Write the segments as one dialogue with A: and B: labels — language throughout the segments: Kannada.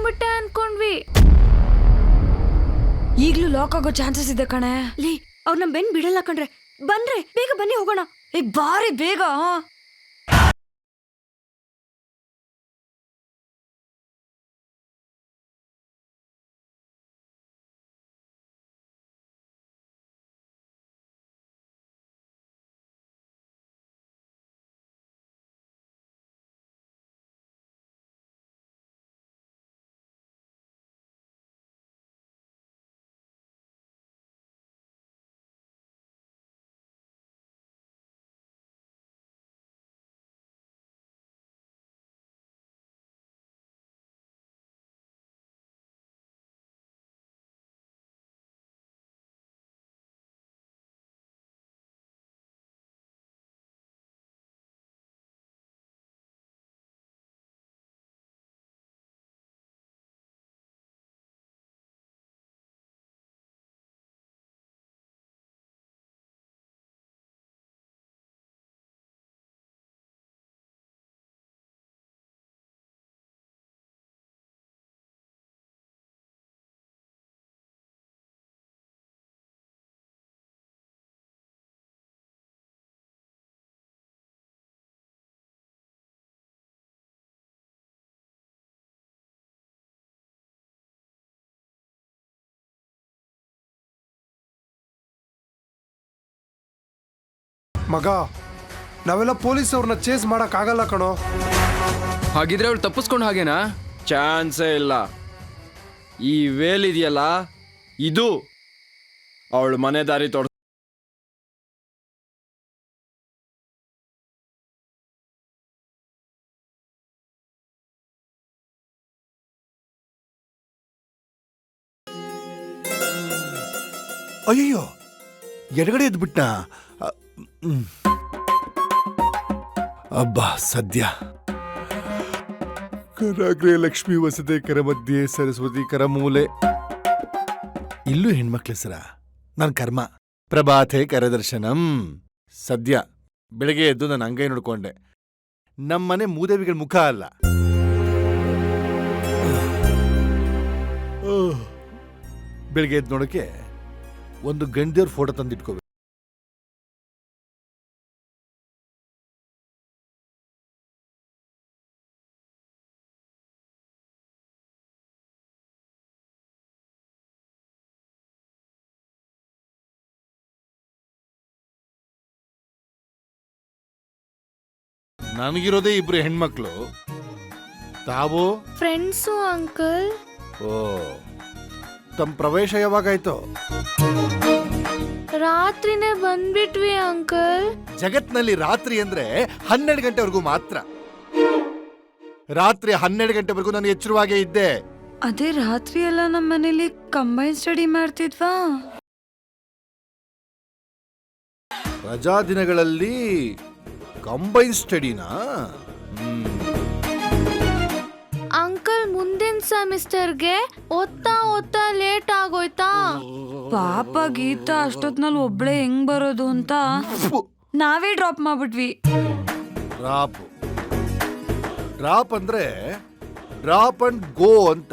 A: ತಪ್ಸ್ಕೊಂಡ್ಬಿಟ್ಟೆ ಅನ್ಕೊಂಡ್ವಿ.
B: ಈಗ್ಲೂ ಲಾಕ್ ಆಗೋ ಚಾನ್ಸಸ್ ಇದೆ ಕಣೆ.
C: ಲೇ ಅವ್ರ ನಮ್ ಬೆನ್ ಬಿಡಲ್ಲ ಕಣ್ರೆ. ಬಂದ್ರೆ ಬೇಗ ಬನ್ನಿ ಹೋಗೋಣ.
B: ಬಾರಿ ಬೇಗ.
D: ಮಗ, ನಾವೆಲ್ಲ ಪೊಲೀಸ್ ಅವ್ರನ್ನ ಚೇಸ್ ಮಾಡಕ್ ಆಗಲ್ಲ ಕಣೋ.
E: ಹಾಗಿದ್ರೆ ಅವ್ರು ತಪ್ಪಿಸ್ಕೊಂಡು ಹಾಗೇನಾ? ಚಾನ್ಸೇ ಇಲ್ಲ. ಈ ವೇಲ್ ಇದೆಯಲ್ಲ, ಇದು ಅವಳು ಮನೆ ದಾರಿ ತೋರ್.
F: ಅಯ್ಯೋ, ಎಡಗಡೆ ಎದ್ಬಿಟ್ಟ. ಅಬ್ಬಾ ಸದ್ಯ. ಕರಾಗ್ರೆ ಲಕ್ಷ್ಮೀ ವಸತೆ ಕರ ಮಧ್ಯೆ ಸರಸ್ವತಿ ಕರ ಮೂಲೆ. ಇಲ್ಲೂ ಹೆಣ್ಮಕ್ಳ ಹೆಸರ. ನನ್ ಕರ್ಮ. ಪ್ರಭಾತೆ ಕರದರ್ಶನಂ. ಸದ್ಯ ಬೆಳಗ್ಗೆ ಎದ್ದು ನಾನು ಅಂಗೈ ನೋಡ್ಕೊಂಡೆ. ನಮ್ಮನೆ ಮೂದೇವಿಗಳ ಮುಖ ಅಲ್ಲ. ಬೆಳಗ್ಗೆ ಎದ್ದು ನೋಡಕ್ಕೆ ಒಂದು ಗಂಡದೇವ್ರ ಫೋಟೋ ತಂದಿಟ್ಕೋಬೇಕು. ನನಗಿರೋದೇ ಇಬ್ರು ಹೆಣ್ಮಕ್ಳು. ತಾವು
A: ಫ್ರೆಂಡ್ಸು ಅಂಕಲ್.
F: ಓ, ತಮ್ಮ ಪ್ರವೇಶ ಯಾವಾಗಾಯ್ತು?
A: ರಾತ್ರಿನೇ ಬಂದ್ಬಿಟ್ವಿ ಅಂಕಲ್.
F: ಜಗತ್ನಲ್ಲಿ ರಾತ್ರಿ ಅಂದ್ರೆ 12 ಗಂಟೆವರೆಗೂ ಮಾತ್ರ. ರಾತ್ರಿ 12 ಗಂಟೆವರೆಗೂ ನಾನು ಎಚ್ಚರವಾಗೇ ಇದ್ದೆ.
B: ಅದೇ ರಾತ್ರಿ ಎಲ್ಲ ನಮ್ಮ ಮನೇಲಿ ಕಂಬೈನ್ ಸ್ಟಡಿ ಮಾಡ್ತಿದ್ವಾ.
F: ರಜಾ ದಿನಗಳಲ್ಲಿ ಕಂಬೈನ್ ಸ್ಟಡಿನಾ?
A: ಅಂಕಲ್ ಮುಂದಿನ ಸೆಮಿಸ್ಟರ್ಗೆ ಓದ್ತಾ ಲೇಟ್ ಆಗೋಯ್ತಾ.
B: ಪಾಪ ಗೀತಾ ಅಷ್ಟೊತ್ನಲ್ಲಿ ಒಬ್ಳೆ ಹೆಂಗ್ ಬರೋದು ಅಂತ ನಾವೇ ಡ್ರಾಪ್ ಮಾಡ್ಬಿಟ್ವಿ.
F: ಡ್ರಾಪ್ ಅಂದ್ರೆ ಡ್ರಾಪ್ ಅಂಡ್ ಗೋ ಅಂತ.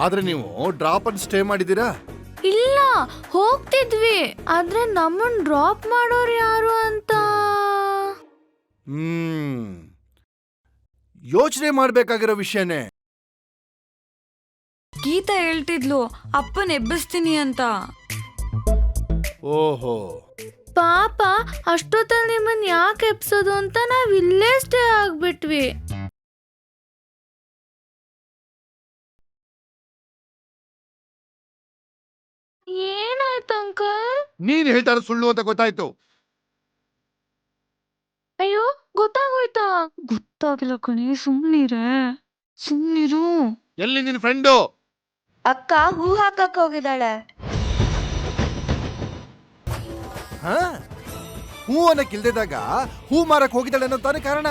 F: ಆದ್ರೆ ನೀವು ಡ್ರಾಪ್ ಅಂಡ್ ಸ್ಟೇ ಮಾಡಿದೀರಾ?
A: ಇಲ್ಲ, ಹೋಗ್ತಿದ್ವಿ. ಆದ್ರೆ ನಮ್ಮನ್ ಡ್ರಾಪ್ ಮಾಡೋರು ಯಾರು ಅಂತ
F: ಯೋಚನೆ ಮಾಡ್ಬೇಕಾಗಿರೋ ವಿಷಯನೇ.
B: ಗೀತಾ ಹೇಳ್ತಿದ್ಲು ಅಪ್ಪನ್ ಎಬ್ಬಿಸ್ತೀನಿ ಅಂತ.
F: ಓಹೋ,
A: ಪಾಪ ಅಷ್ಟೊತ್ತಲ್ಲಿ ನಿಮ್ಮನ್ ಯಾಕೆ ಎಪ್ಸೋದು ಅಂತ ನಾವ್ ಇಲ್ಲೇ ಸ್ಟೇ ಆಗ್ಬಿಟ್ವಿ. ಏನಾಯ್ತು ಅಂಕಲ್?
F: ನೀನ್ ಹೇಳ್ತಾರ ಸುಳ್ಳು ಅಂತ ಗೊತ್ತಾಯ್ತು.
A: ಅಯ್ಯೋ, ಗೊತ್ತಾಗೋಯ್ತಾ?
B: ಗೊತ್ತಾಗಿಲ್ಲ ಕಣೆ, ಸುಮ್ನಿರು.
F: ಎಲ್ಲಿ ನಿನ್ ಫ್ರೆಂಡು?
C: ಅಕ್ಕ ಹೂ ಹಾಕಕ್ ಹೋಗಿದ್ದಾಳೆ.
F: ಹೂ ಅನ್ನಕ್ ಇಲ್ದಿದಾಗ ಹೂ ಮಾರಕ್ ಹೋಗಿದ್ದಾಳೆ ಅನ್ನೋ ತಾನೇ ಕಾರಣ.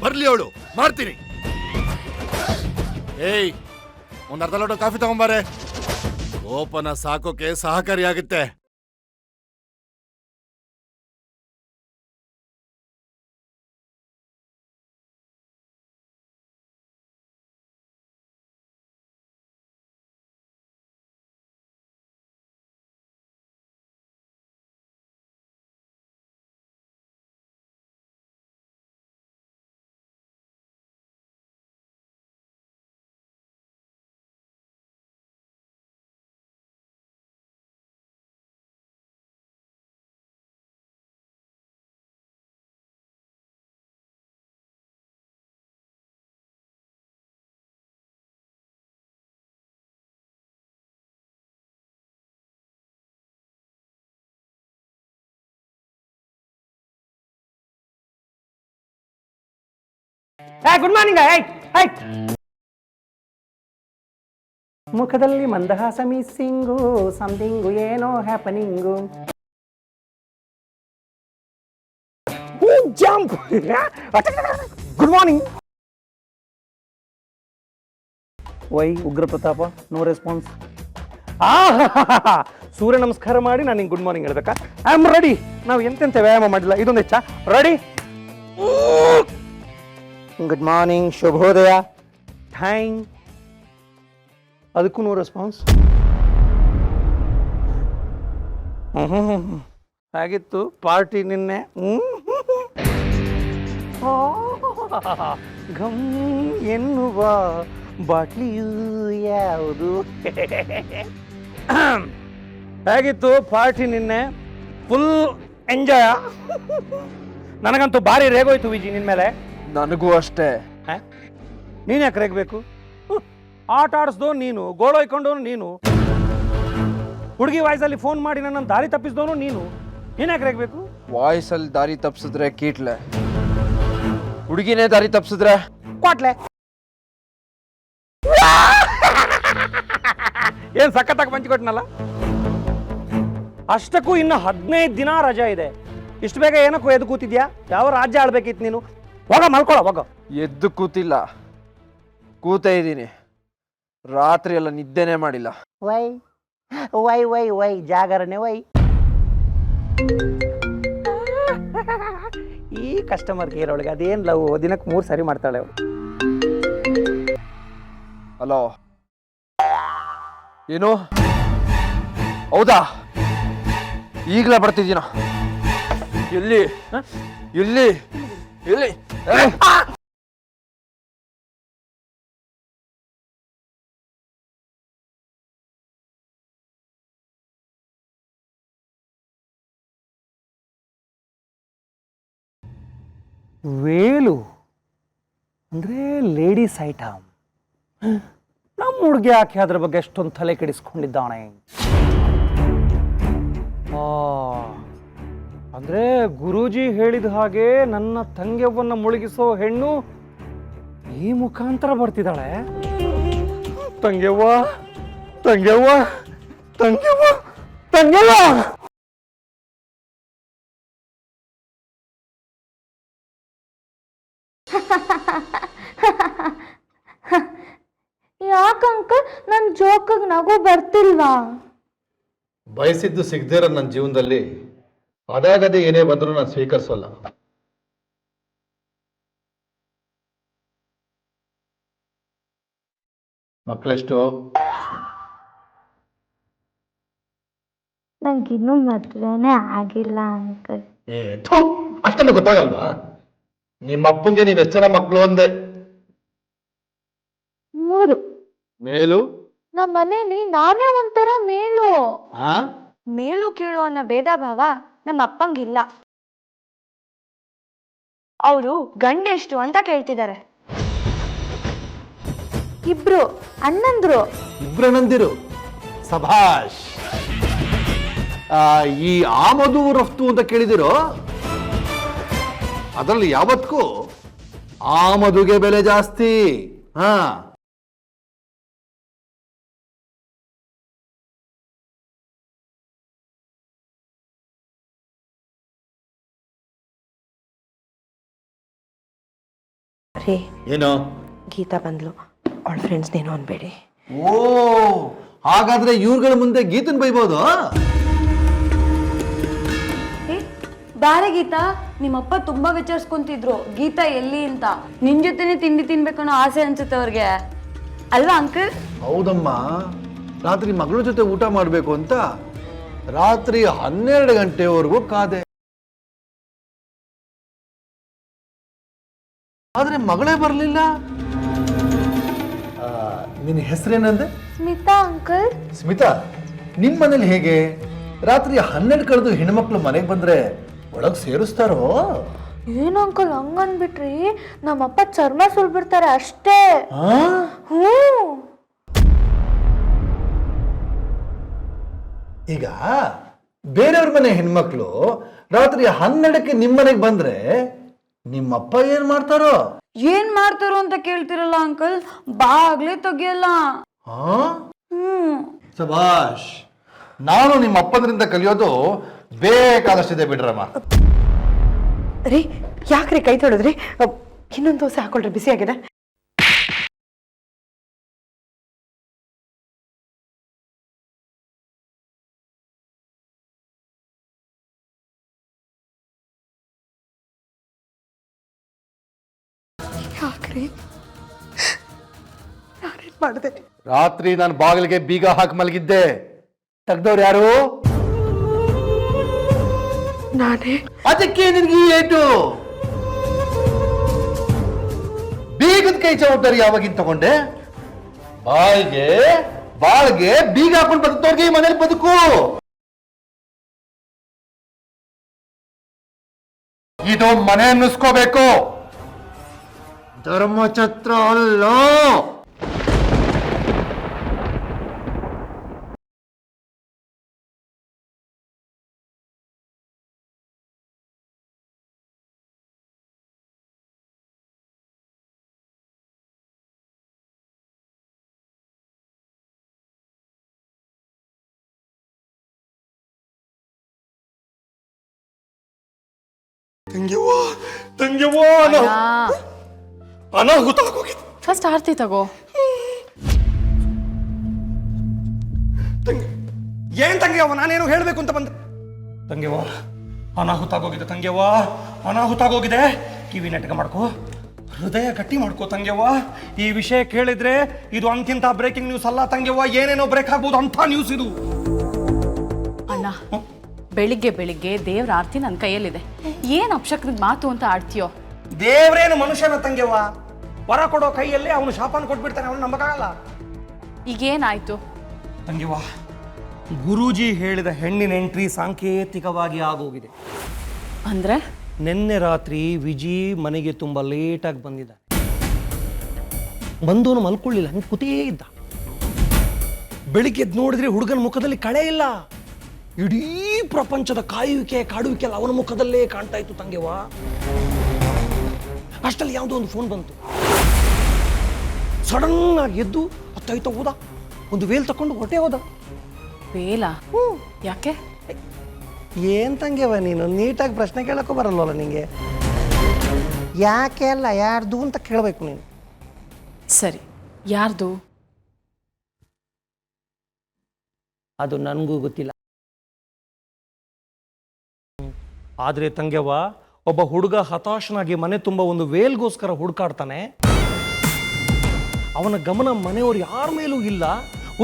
F: ಬರ್ಲಿ ಅವಳು, ಮಾಡ್ತೀನಿ. ಏಯ್, ಒಂದ್ ಅರ್ಧ ಲೋಟ ಕಾಫಿ ತಗೊಂಬಾರೆ. ಕೋಪನ ಸಾಕೋಕೆ ಸಹಕಾರಿಯಾಗುತ್ತೆ.
G: Good morning. ಮುಖದಲ್ಲಿ ಮಂದಹಾಸ ಮಿಸ್ಸಿಂಗು, ಸಮಥಿಂಗು ಏನೋ happening. Jump. Good morning. Why Ugra Pratapa, no response. ಸೂರ್ಯ ನಮಸ್ಕಾರ ಮಾಡಿ ನಾನು ನಿಂಗೆ ಗುಡ್ ಮಾರ್ನಿಂಗ್ ಹೇಳ್ಬೇಕಾ? I am ready. ನಾವು ಎಂತೆಂತ ವ್ಯಾಯಾಮ ಮಾಡಿಲ್ಲ, ಇದೊಂದು ಹೆಚ್ಚ. ರೆಡಿ. ಗುಡ್ ಮಾರ್ನಿಂಗ್, ಶುಭೋದಯ, ಥ್ಯಾಂಕ್. ಅದಕ್ಕೂ ನೋ ರೆಸ್ಪಾನ್ಸ್. ಆಗಿತ್ತು ಪಾರ್ಟಿ ನಿನ್ನೆ. ಘಮ್ ಎನ್ನುವ ಬಾಟ್ಲಿಯು ಯಾವುದು? ಹೇಗಿತ್ತು ಪಾರ್ಟಿ ನಿನ್ನೆ? Full enjoy. ನನಗಂತೂ ಭಾರಿ ರೇಗೋಯ್ತು ವಿಜಿ ನಿನ್ ಮೇಲೆ.
E: ನನಗೂ ಅಷ್ಟೇ.
G: ನೀನು ಯಾಕೆ ರೇಗಬೇಕು? ಆಟ ಆಡಿಸ್ದವನು ನೀನು, ಗೋಳೊಯ್ಕೊಂಡವನು ನೀನು, ಹುಡುಗಿ ವಾಯ್ಸಲ್ಲಿ ಫೋನ್ ಮಾಡಿ ನನ್ನ ದಾರಿ ತಪ್ಪಿಸಿದವನು ನೀನು. ನೀನು ಯಾಕೆ ರೇಗಬೇಕು?
E: ವಾಯ್ಸಲ್ಲಿ ದಾರಿ ತಪ್ಸಿದ್ರೆ ಕೀಟ್ಲೆ, ಹುಡುಗಿನೇ ದಾರಿ ತಪ್ಸಿದ್ರೆ
G: ಕ್ವಾಟ್ಲೆ. ಏನ್ ಸಖತ್ತಾಗಿ ಬಂಚಿಕೊಟ್ನಲ್ಲ. ಅಷ್ಟಕ್ಕೂ ಇನ್ನು 15 ದಿನ ರಜಾ ಇದೆ. ಇಷ್ಟು ಬೇಗ ಏನಕ್ಕೂ ಎದ್ದು ಕೂತಿದ್ಯಾ? ಯಾವ ರಾಜ್ಯ ಆಳ್ಬೇಕಿತ್ತು ನೀನು? ಹೋಗ ಮಲ್ಕೊಳ್ಳೋ, ಹೋಗ.
E: ಎದ್ದು ಕೂತಿಲ್ಲ, ಕೂತೇ ಇದ್ದೀನಿ. ರಾತ್ರಿ ಎಲ್ಲ ನಿದ್ದೆನೇ ಮಾಡಿಲ್ಲ.
G: ವೈ ವೈ ವೈ ವೈ ಜಾಗರಣೆ ವೈ. ಈ ಕಸ್ಟಮರ್ ಕೇರ್ ಒಳಗೆ ಅದೇನ್ ಲವ್ ದಿನಕ್ಕೆ 3 ಸರಿ ಮಾಡ್ತಾಳೆ ಅವಳು.
E: ಹಲೋ, ಏನು? ಹೌದಾ? ಈಗಲೇ ಬರ್ತಿದ್ದೀನ. ಎಲ್ಲಿ ಎಲ್ಲಿ ಎಲ್ಲಿ?
G: ವೇಲು ಅಂದ್ರೆ ಲೇಡೀಸ್ ಐಟಮ್. ನಮ್ಮ ಹುಡುಗಿ ಯಾಕೆ ಅದ್ರ ಬಗ್ಗೆ ಎಷ್ಟೊಂದು ತಲೆ ಕೆಡಿಸ್ಕೊಂಡಿದ್ದಾನೆ? ಅಂದ್ರೆ ಗುರೂಜಿ ಹೇಳಿದ ಹಾಗೆ ನನ್ನ ತಂಗ್ಯವ್ವನ್ನ ಮುಳುಗಿಸೋ ಹೆಣ್ಣು ಈ ಮುಖಾಂತರ ಬರ್ತಿದ್ದಾಳೆ. ತಂಗ್ಯವ್ವ ತಂಗ್ಯವ್ವ ತಂಗ್ಯವ್ವ ತಂಗ್ಯವ್ವ.
A: ಯಾಕೆ ಅಂಕಲ್ ನನ್ನ ಜೋಕಿಗೆ ನಗು ಬರ್ತಿಲ್ವಾ?
F: ಬಯಸಿದ್ದು ಸಿಗದೇ ಇರೋ ನನ್ನ ಜೀವನದಲ್ಲಿ ಅದಾಗದೆ ಏನೇ ಬಂದರೂ ನಾನು ಸ್ವೀಕರಿಸೋಲ್ಲ. ಮಕ್ಕಳೆಷ್ಟು?
A: ನಂಗಿನ್ನೂ ಮದುವೆನೇ ಆಗಿಲ್ಲ ಅಂಕಲ್.
F: ಅಷ್ಟೊಂದು ಗೊತ್ತಾಗಲ್ವಾ? ನಿಮ್ಮ ಅಪ್ಪಂಗೆ ನೀವ್ ಎಷ್ಟು ಜನ ಮಕ್ಕಳು ಅಂದೆ?
A: 3.
F: ಮೇಲು?
A: ನಮ್ಮ ಮನೇಲಿ ನಾನೇ ಒಂಥರ ಮೇಲು.
F: ಆ?
C: ಮೇಲು ಕೀಳು ಅನ್ನೋ ಭೇದ ಭಾವ ನಮ್ಮ ಅಪ್ಪಂಗಿಲ್ಲ. ಅವರು ಗಂಡೆಷ್ಟು ಅಂತ ಕೇಳ್ತಿದ್ದಾರೆ.
A: 2 ಅಣ್ಣಂದ್ರು.
F: ಇಬ್ರಣ್ಣಂದಿರು? ಸಭಾಷ್. ಈ ಆಮದು ರಫ್ತು ಅಂತ ಕೇಳಿದಿರೋ? ಅದರಲ್ಲಿ ಯಾವತ್ತೂ ಆಮದುಗೆ ಬೆಲೆ ಜಾಸ್ತಿ. ಹಾ,
C: ರೀ,
F: ಏನು?
C: ಗೀತಾ ಬಂದ್ಲು, ಅವಳ ಫ್ರೆಂಡ್ಸ್ನೇನೋ ಅನ್ಬೇಡಿ.
F: ಓ, ಹಾಗಾದ್ರೆ ಇವ್ರುಗಳ ಮುಂದೆ ಗೀತನ್ ಬೈಬೋದು?
B: ಬಾರೆ ಗೀತಾ, ನಿಮ್ಮಪ್ಪ ತುಂಬಾ ವಿಚಾರಿಸ್ಕೊಂತಿದ್ರು ಗೀತಾ ಎಲ್ಲಿ ಅಂತ. ನಿನ್ ಜೊತೆನೆ ತಿಂಡಿ ತಿನ್ಬೇಕನ್ನೋ ಆಸೆ ಅನ್ಸುತ್ತೆ ಅವ್ರಿಗೆ, ಅಲ್ವಾ ಅಂಕಲ್?
F: ಹೌದಮ್ಮ, ರಾತ್ರಿ ಮಗಳ ಜೊತೆ ಊಟ ಮಾಡ್ಬೇಕು ಅಂತ ರಾತ್ರಿ 12 ಗಂಟೆವರೆಗೂ ಕಾದೆ. ಆದ್ರೆ ಮಗಳೇ ಬರ್ಲಿಲ್ಲ. ನಿನ್ನ ಹೆಸರೇನಂದೆ?
A: ಸ್ಮಿತಾ ಅಂಕಲ್.
F: ಸ್ಮಿತಾ, ನಿಮ್ ಮನೇಲಿ ಹೇಗೆ ರಾತ್ರಿ 12 ಕಳೆದು ಹೆಣ್ಮಕ್ಳು ಮನೆಗೆ ಬಂದ್ರೆ ಒಳಗ್ ಸೇರಿಸ್ತಾರೋ?
A: ಏನು ಅಂಕಲ್ ಹಂಗನ್ಬಿಟ್ರಿ? ನಮ್ಮಪ್ಪ ಚರ್ಮ ಸುಲ್ಬಿಡ್ತಾರೆ ಅಷ್ಟೇ. ಹ್ಞೂ.
F: ಈಗ ಬೇರೆಯವ್ರ ಮನೆ ಹೆಣ್ಮಕ್ಳು ರಾತ್ರಿ 12ಕ್ಕೆ ನಿಮ್ ಮನೆಗೆ ಬಂದ್ರೆ ನಿಮ್ಮಪ್ಪ ಏನ್ ಮಾಡ್ತಾರೋ?
B: ಏನ್ ಮಾಡ್ತಾರೋ ಅಂತ ಕೇಳ್ತಿರಲ್ಲ ಅಂಕಲ್, ಬಾಗ್ಲೇ ತೆಗಿಯಲ್ಲ.
F: ಸಭಾಷ್, ನಾನು ನಿಮ್ಮ ಅಪ್ಪಂದ್ರಿಂದ ಕಲಿಯೋದು ಬೇಕಾದಷ್ಟಿದೆ ಬಿಡ್ರಮ್ಮ.
H: ರೀ ಯಾಕ್ರಿ ಕೈ ತೊಳೆದ್ರಿ? ಇನ್ನೊಂದು ದೋಸೆ ಹಾಕೊಳ್ರಿ, ಬಿಸಿ ಆಗಿದೆ. ಯಾಕ್ರಿ ನಾನೇನ್ ಮಾಡಿದೆ?
F: ರಾತ್ರಿ ನಾನು ಬಾಗಿಲಿಗೆ ಬೀಗ ಹಾಕಿ ಮಲಗಿದ್ದೆ. ತೆಗ್ದವ್ರು ಯಾರು?
H: ನಾನೇ.
F: ಅದಕ್ಕೆ ನಿನ್ಗೆ ಈ ಏಟು. ಬೀಗದ ಕೈ ಜವಾಬ್ದಾರಿ ಯಾವಾಗಿನ್ ತಗೊಂಡೆ? ಬಾಳ್ಗೆ ಬೀಗ ಹಾಕೊಂಡು ಬದುಕ್ತವ್ರಿಗೆ ಈ ಮನೇಲಿ ಬದುಕು. ಇದು ಮನೆ ಅನ್ನಿಸ್ಕೋಬೇಕು, ಧರ್ಮಛತ್ರ ಅಲ್ಲ. ಅನಾಹುತ ಆಗೋಗಿದೆ.
A: ಫಸ್ಟ್ ಆರ್ತಿ ತಗೋ.
G: ಏನ್ ತಂಗ್ಯವ್ವ, ನಾನೇನು ಹೇಳ್ಬೇಕು ಅಂತ ಬಂದೆ. ತಂಗ್ಯವ್ವ ಅನಾಹುತ ಆಗೋಗಿದೆ, ತಂಗ್ಯವ್ವ ಅನಾಹುತ ಆಗೋಗಿದೆ. ಕಿವಿ ನೆಟ್ಗ ಮಾಡ್ಕೋ, ಹೃದಯ ಗಟ್ಟಿ ಮಾಡ್ಕೋ ತಂಗ್ಯವ್ವ. ಈ ವಿಷಯ ಕೇಳಿದ್ರೆ ಇದು ಅಂತಿಂತ ಬ್ರೇಕಿಂಗ್ ನ್ಯೂಸ್ ಅಲ್ಲ ತಂಗ್ಯವ್ವ, ಏನೇನೋ ಬ್ರೇಕ್ ಆಗ್ಬೋದು ಅಂತ ನ್ಯೂಸ್ ಇದು.
I: ಅಣ್ಣ, ಬೆಳಿಗ್ಗೆ ಬೆಳಿಗ್ಗೆ ದೇವ್ರ ಆರ್ತಿ ನನ್ನ ಕೈಯಲ್ಲಿದೆ. ಏನ್ ಅಪಶಕ್ನದ ಮಾತು ಅಂತ ಆಡ್ತೀಯೋ?
G: ದೇವ್ರೇನು ಮನುಷ್ಯನ ತಂಗ್ಯವ್ವ, ವರ ಕೊಡೋ ಕೈಯಲ್ಲಿ ಅವನು ಶಾಪನ ಕೊಟ್ಬಿಡ್ತಾನೆ, ಅವನು ನಂಬಕ್ಕಾಗಲ್ಲ.
I: ಈಗೇನಾಯ್ತು
G: ತಂಗ್ಯವ್ವ? ಗುರೂಜಿ ಹೇಳಿದ ಹೆಣ್ಣಿನ ಎಂಟ್ರಿ ಸಾಂಕೇತಿಕವಾಗಿ ಆಗೋಗಿದೆ.
I: ಅಂದ್ರೆ
G: ನಿನ್ನೆ ರಾತ್ರಿ ವಿಜಿ ಮನೆಗೆ ತುಂಬ ಲೇಟಾಗಿ ಬಂದಿದ್ದ. ಬಂದವನು ಮಲ್ಕೊಳ್ಳಿಲ್ಲ, ಹಂಗೆ ಕೂತೇ ಇದ್ದ. ಬೆಳಿಗ್ಗೆ ಎದ್ದು ನೋಡಿದ್ರೆ ಹುಡುಗನ ಮುಖದಲ್ಲಿ ಕಳೆ ಇಲ್ಲ. ಇಡೀ ಪ್ರಪಂಚದ ಕಾಯುವಿಕೆ ಕಾಡುವಿಕೆ ಎಲ್ಲ ಅವನ ಮುಖದಲ್ಲೇ ಕಾಣ್ತಾ ಇತ್ತು ತಂಗೆವ್ವ. ಅಷ್ಟಲ್ಲಿ ಯಾವುದೋ ಒಂದು ಫೋನ್ ಬಂತು. ಸಡನ್ ಆಗಿ ಎದ್ದು ಹತ್ತೈತ ಹೋದ, ಒಂದು ವೇಲ್ ತಕೊಂಡು ಹೊಟ್ಟೆ ಹೋದ.
I: ಬೇಲ? ಯಾಕೆ?
G: ಏನ್ ತಂಗೆವ ನೀನು, ನೀಟಾಗಿ ಪ್ರಶ್ನೆ ಕೇಳಕ್ಕೂ ಬರಲ್ವಲ್ಲ ನಿಂಗೆ. ಯಾಕೆ ಅಲ್ಲ, ಯಾರ್ದು ಅಂತ ಕೇಳಬೇಕು ನೀನು.
I: ಸರಿ, ಯಾರ್ದು?
G: ಅದು ನನಗೂ ಗೊತ್ತಿಲ್ಲ. ಆದ್ರೆ ತಂಗೆವ್ವ, ಒಬ್ಬ ಹುಡುಗ ಹತಾಶನಾಗಿ ಮನೆ ತುಂಬ ಒಂದು ವೇಲ್ಗೋಸ್ಕರ ಹುಡುಕಾಡ್ತಾನೆ. ಅವನ ಗಮನ ಮನೆಯವರು ಯಾರ ಮೇಲೂ ಇಲ್ಲ.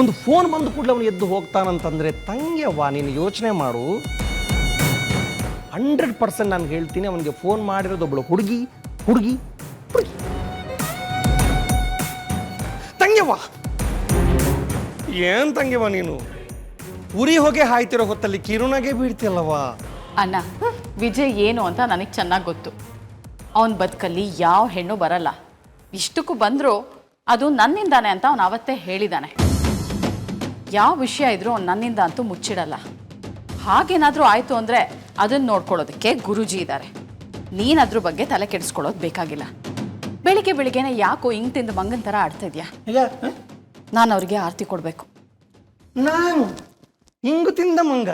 G: ಒಂದು ಫೋನ್ ಬಂದ ಕೂಡಲೇ ಅವನು ಎದ್ದು ಹೋಗ್ತಾನಂತಂದ್ರೆ ತಂಗೆವ್ವ ನೀನು ಯೋಚನೆ ಮಾಡು. 100% ನಾನು ಹೇಳ್ತೀನಿ, ಅವನಿಗೆ ಫೋನ್ ಮಾಡಿರೋದು ಒಬ್ಬಳು ಹುಡುಗಿ. ತಂಗೆವ್ವ, ಏನ್ ತಂಗೆವ್ವ ನೀನು, ಉರಿ ಹೊಗೆ ಹಾಯ್ತಿರೋ ಹೊತ್ತಲ್ಲಿ ಕಿರುನಾಗೆ ಬೀಳ್ತಿಯಲ್ಲವ್ವ.
I: ಅಣ್ಣ, ವಿಜಯ್ ಏನು ಅಂತ ನನಗೆ ಚೆನ್ನಾಗಿ ಗೊತ್ತು. ಅವನ ಬದುಕಲ್ಲಿ ಯಾವ ಹೆಣ್ಣು ಬರಲ್ಲ. ಇಷ್ಟಕ್ಕೂ ಬಂದರೂ ಅದು ನನ್ನಿಂದಾನೆ ಅಂತ ಅವನು ಅವತ್ತೇ ಹೇಳಿದ್ದಾನೆ. ಯಾವ ವಿಷಯ ಇದ್ರೂ ಅವ್ನು ನನ್ನಿಂದ ಅಂತೂ ಮುಚ್ಚಿಡಲ್ಲ. ಹಾಗೇನಾದರೂ ಆಯಿತು ಅಂದರೆ ಅದನ್ನು ನೋಡ್ಕೊಳ್ಳೋದಕ್ಕೆ ಗುರೂಜಿ ಇದ್ದಾರೆ. ನೀನು ಅದ್ರ ಬಗ್ಗೆ ತಲೆ ಕೆಡಿಸ್ಕೊಳ್ಳೋದು ಬೇಕಾಗಿಲ್ಲ. ಬೆಳಿಗ್ಗೆ ಬೆಳಿಗ್ಗೆನೆ ಯಾಕೋ ಹಿಂಗೆ ತಿಂದು ಮಂಗನ ಥರ ಆಡ್ತಾ ಇದೆಯಾ? ನಾನು ಅವ್ರಿಗೆ ಆರತಿ ಕೊಡಬೇಕು.
G: ನಾನು ಹಿಂಗು ತಿಂದ ಮಂಗ?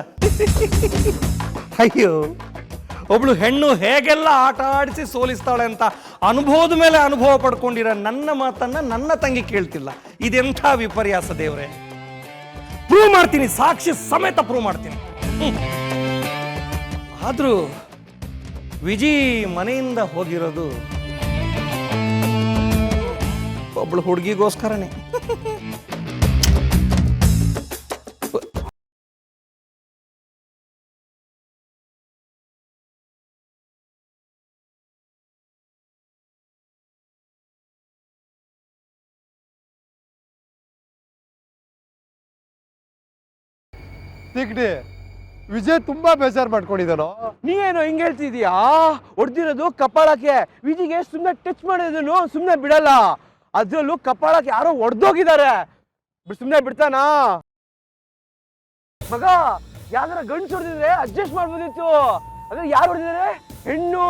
G: ಅಯ್ಯೋ, ಒಬ್ಳು ಹೆಣ್ಣು ಹೇಗೆಲ್ಲ ಆಟ ಆಡಿಸಿ ಸೋಲಿಸ್ತಾಳೆ ಅಂತ ಅನುಭವದ ಮೇಲೆ ಅನುಭವ ಪಡ್ಕೊಂಡಿರೋ ನನ್ನ ಮಾತನ್ನ ನನ್ನ ತಂಗಿ ಕೇಳ್ತಿಲ್ಲ. ಇದೆಂಥ ವಿಪರ್ಯಾಸ ದೇವ್ರೆ. ಪ್ರೂವ್ ಮಾಡ್ತೀನಿ, ಸಾಕ್ಷಿ ಸಮೇತ ಪ್ರೂವ್ ಮಾಡ್ತೀನಿ. ಆದ್ರೂ ವಿಜಿ ಮನೆಯಿಂದ ಹೋಗಿರೋದು ಒಬ್ಳು ಹುಡುಗಿಗೋಸ್ಕರನೇ.
D: ವಿಜಯ್ ತುಂಬಾ ಬೇಜಾರ್ ಮಾಡ್ಕೊಂಡಿದ್ದಾನೋ.
E: ನೀವೇನೋ ಹಿಂಗೆ ಹೇಳ್ತಿದೀಯಾ? ಹೊಡ್ದಿರೋದು ಕಪಾಳಕ್ಕೆ. ವಿಜಿಗೆ ಸುಮ್ಮನೆ ಟಚ್ ಮಾಡಿದ್ರು ಸುಮ್ಮನೆ ಬಿಡಲ್ಲ. ಅದ್ರಲ್ಲೂ ಕಪಾಳಕ್ಕೆ ಯಾರೋ ಹೊಡೆದೋಗಿದ್ದಾರೆ. ಸುಮ್ಮನೆ ಬಿಡ್ತಾನಾ ಮಗ? ಯಾವ್ದಾರ ಗಂಡು ಹೊಡೆದಿದ್ರೆ ಅಡ್ಜಸ್ಟ್ ಮಾಡ್ಬೋದಿತ್ತು. ಅದ್ರೆ ಯಾರು ಹೊಡೆದಿದ್ದಾರೆ? ಹೆಣ್ಣು.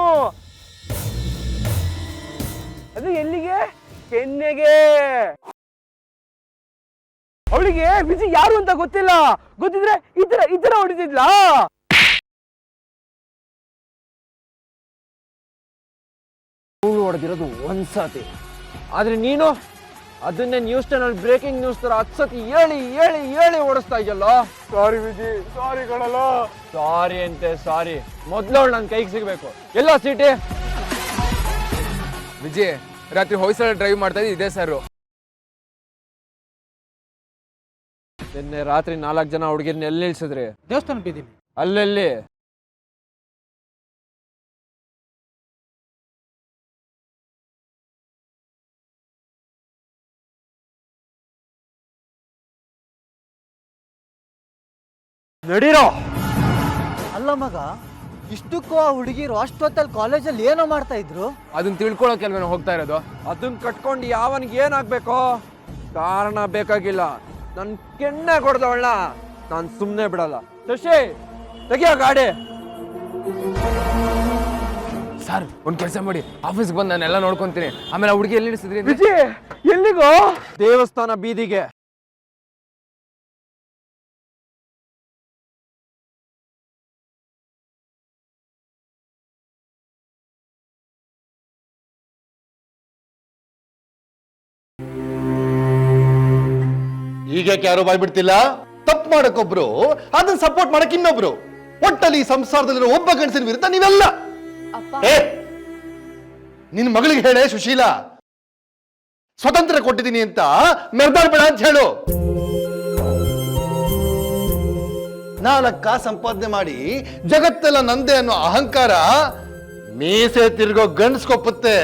E: ಅದು ಎಲ್ಲಿಗೆ? ಕೆನ್ನೆಗೆ. ಅವಳಿಗೆ ವಿಜಿ ಯಾರು ಅಂತ ಗೊತ್ತಿಲ್ಲ. ಗೊತ್ತಿದ್ರೆ ಈ ತರ ಹೊಡಿತಿದ್ಲಾ? ಅವಳು ಹೊಡೆದಿರೋದು ಒಂದ್ಸತಿ, ಆದ್ರೆ ನೀನು ಅದನ್ನೇ ನ್ಯೂಸ್ ಚಾನಲ್ ಬ್ರೇಕಿಂಗ್ ನ್ಯೂಸ್ ತರ 10 ಸತಿ ಹೇಳಿ ಓಡಿಸ್ತಾ ಇದೆಯಲ್ಲ. ಸಾರಿ ವಿಜಿ, ಸಾರಿ ಕಣಲ್ಲ. ಸಾರಿ ಅಂತೆ ಸಾರಿ. ಮೊದ್ಲವಳು ನನ್ನ ಕೈಗೆ ಸಿಗ್ಬೇಕು. ಎಲ್ಲ ಸೀಟಿ?
J: ವಿಜಯ್, ರಾತ್ರಿ ಹೊಯ್ಸಳ ಡ್ರೈವ್ ಮಾಡ್ತಾ ಇದ್ದೆ ಸರ್.
E: ನಿನ್ನೆ ರಾತ್ರಿ 4 ಜನ ಹುಡುಗಿರ್ನ ಎಲ್ಲಿ ನಿಲ್ಸಿದ್ರಿ?
J: ದೇವಸ್ಥಾನ ಬೀದಿಲಿ.
E: ಅಲ್ಲೆಲ್ಲಿ? ನಡೀರೋ.
K: ಅಲ್ಲ ಮಗ, ಇಷ್ಟಕ್ಕೂ ಆ ಹುಡುಗಿರು ಅಷ್ಟೊತ್ತಲ್ಲಿ ಕಾಲೇಜಲ್ಲಿ ಏನೋ ಮಾಡ್ತಾ ಇದ್ರು?
J: ಅದನ್ನ ತಿಳ್ಕೊಳಕ್ಕೆಲ್ವೇನೋ ಹೋಗ್ತಾ ಇರೋದು.
E: ಅದನ್ನ ಕಟ್ಕೊಂಡು ಯಾವನಿಗೆ ಏನಾಗ್ಬೇಕೋ ಕಾರಣ ಬೇಕಾಗಿಲ್ಲ. ನನ್ ಕೆನ್ನೆ ಕೊಡ್ದವಳ ನಾನು ಸುಮ್ಮನೆ ಬಿಡಲ್ಲ. ಶಶಿ, ತೆಗಿಯೋ ಗಾಡಿ.
J: ಸರ್, ಒಂದ್ ಕೆಲಸ ಮಾಡಿ, ಆಫೀಸ್ಗೆ ಬಂದು ನಾನೆಲ್ಲ ನೋಡ್ಕೊಂತೀನಿ. ಆಮೇಲೆ ಆ ಹುಡುಗಿ ಎಲ್ಲಿ ಇಳಿಸಿದ್ರಿ?
E: ವಿಜಯ್, ಎಲ್ಲಿಗೋ? ದೇವಸ್ಥಾನ ಬೀದಿಗೆ.
F: ಈಗ ಯಾರು ಬಾಯ್ಬಿಡ್ತಿಲ್ಲ? ತಪ್ಪು ಮಾಡಕ್ಕೊಬ್ರು, ಅದನ್ನ ಸಪೋರ್ಟ್ ಮಾಡಕ್ ಇನ್ನೊಬ್ರು. ಒಟ್ಟಲ್ಲಿ ಈ ಸಂಸಾರದಲ್ಲಿರೋ ಒಬ್ಬ ಗಂಡಸಿನ ವಿರುದ್ಧ ನೀವೆಲ್ಲ. ನಿನ್ ಮಗಳಿಗೆ ಹೇಳೆ ಸುಶೀಲ, ಸ್ವತಂತ್ರ ಕೊಟ್ಟಿದ್ದೀನಿ ಅಂತ ಮೆರ್ದಾಡ್ಬೇಡ ಅಂತ ಹೇಳು. 4 ಕಾಸು ಸಂಪಾದನೆ ಮಾಡಿ ಜಗತ್ತೆಲ್ಲ ನಂದೆ ಅನ್ನೋ ಅಹಂಕಾರ ಮೀಸೆ ತಿರ್ಗೋ ಗಂಡಸ್ಕೊಪ್ಪುತ್ತೆ,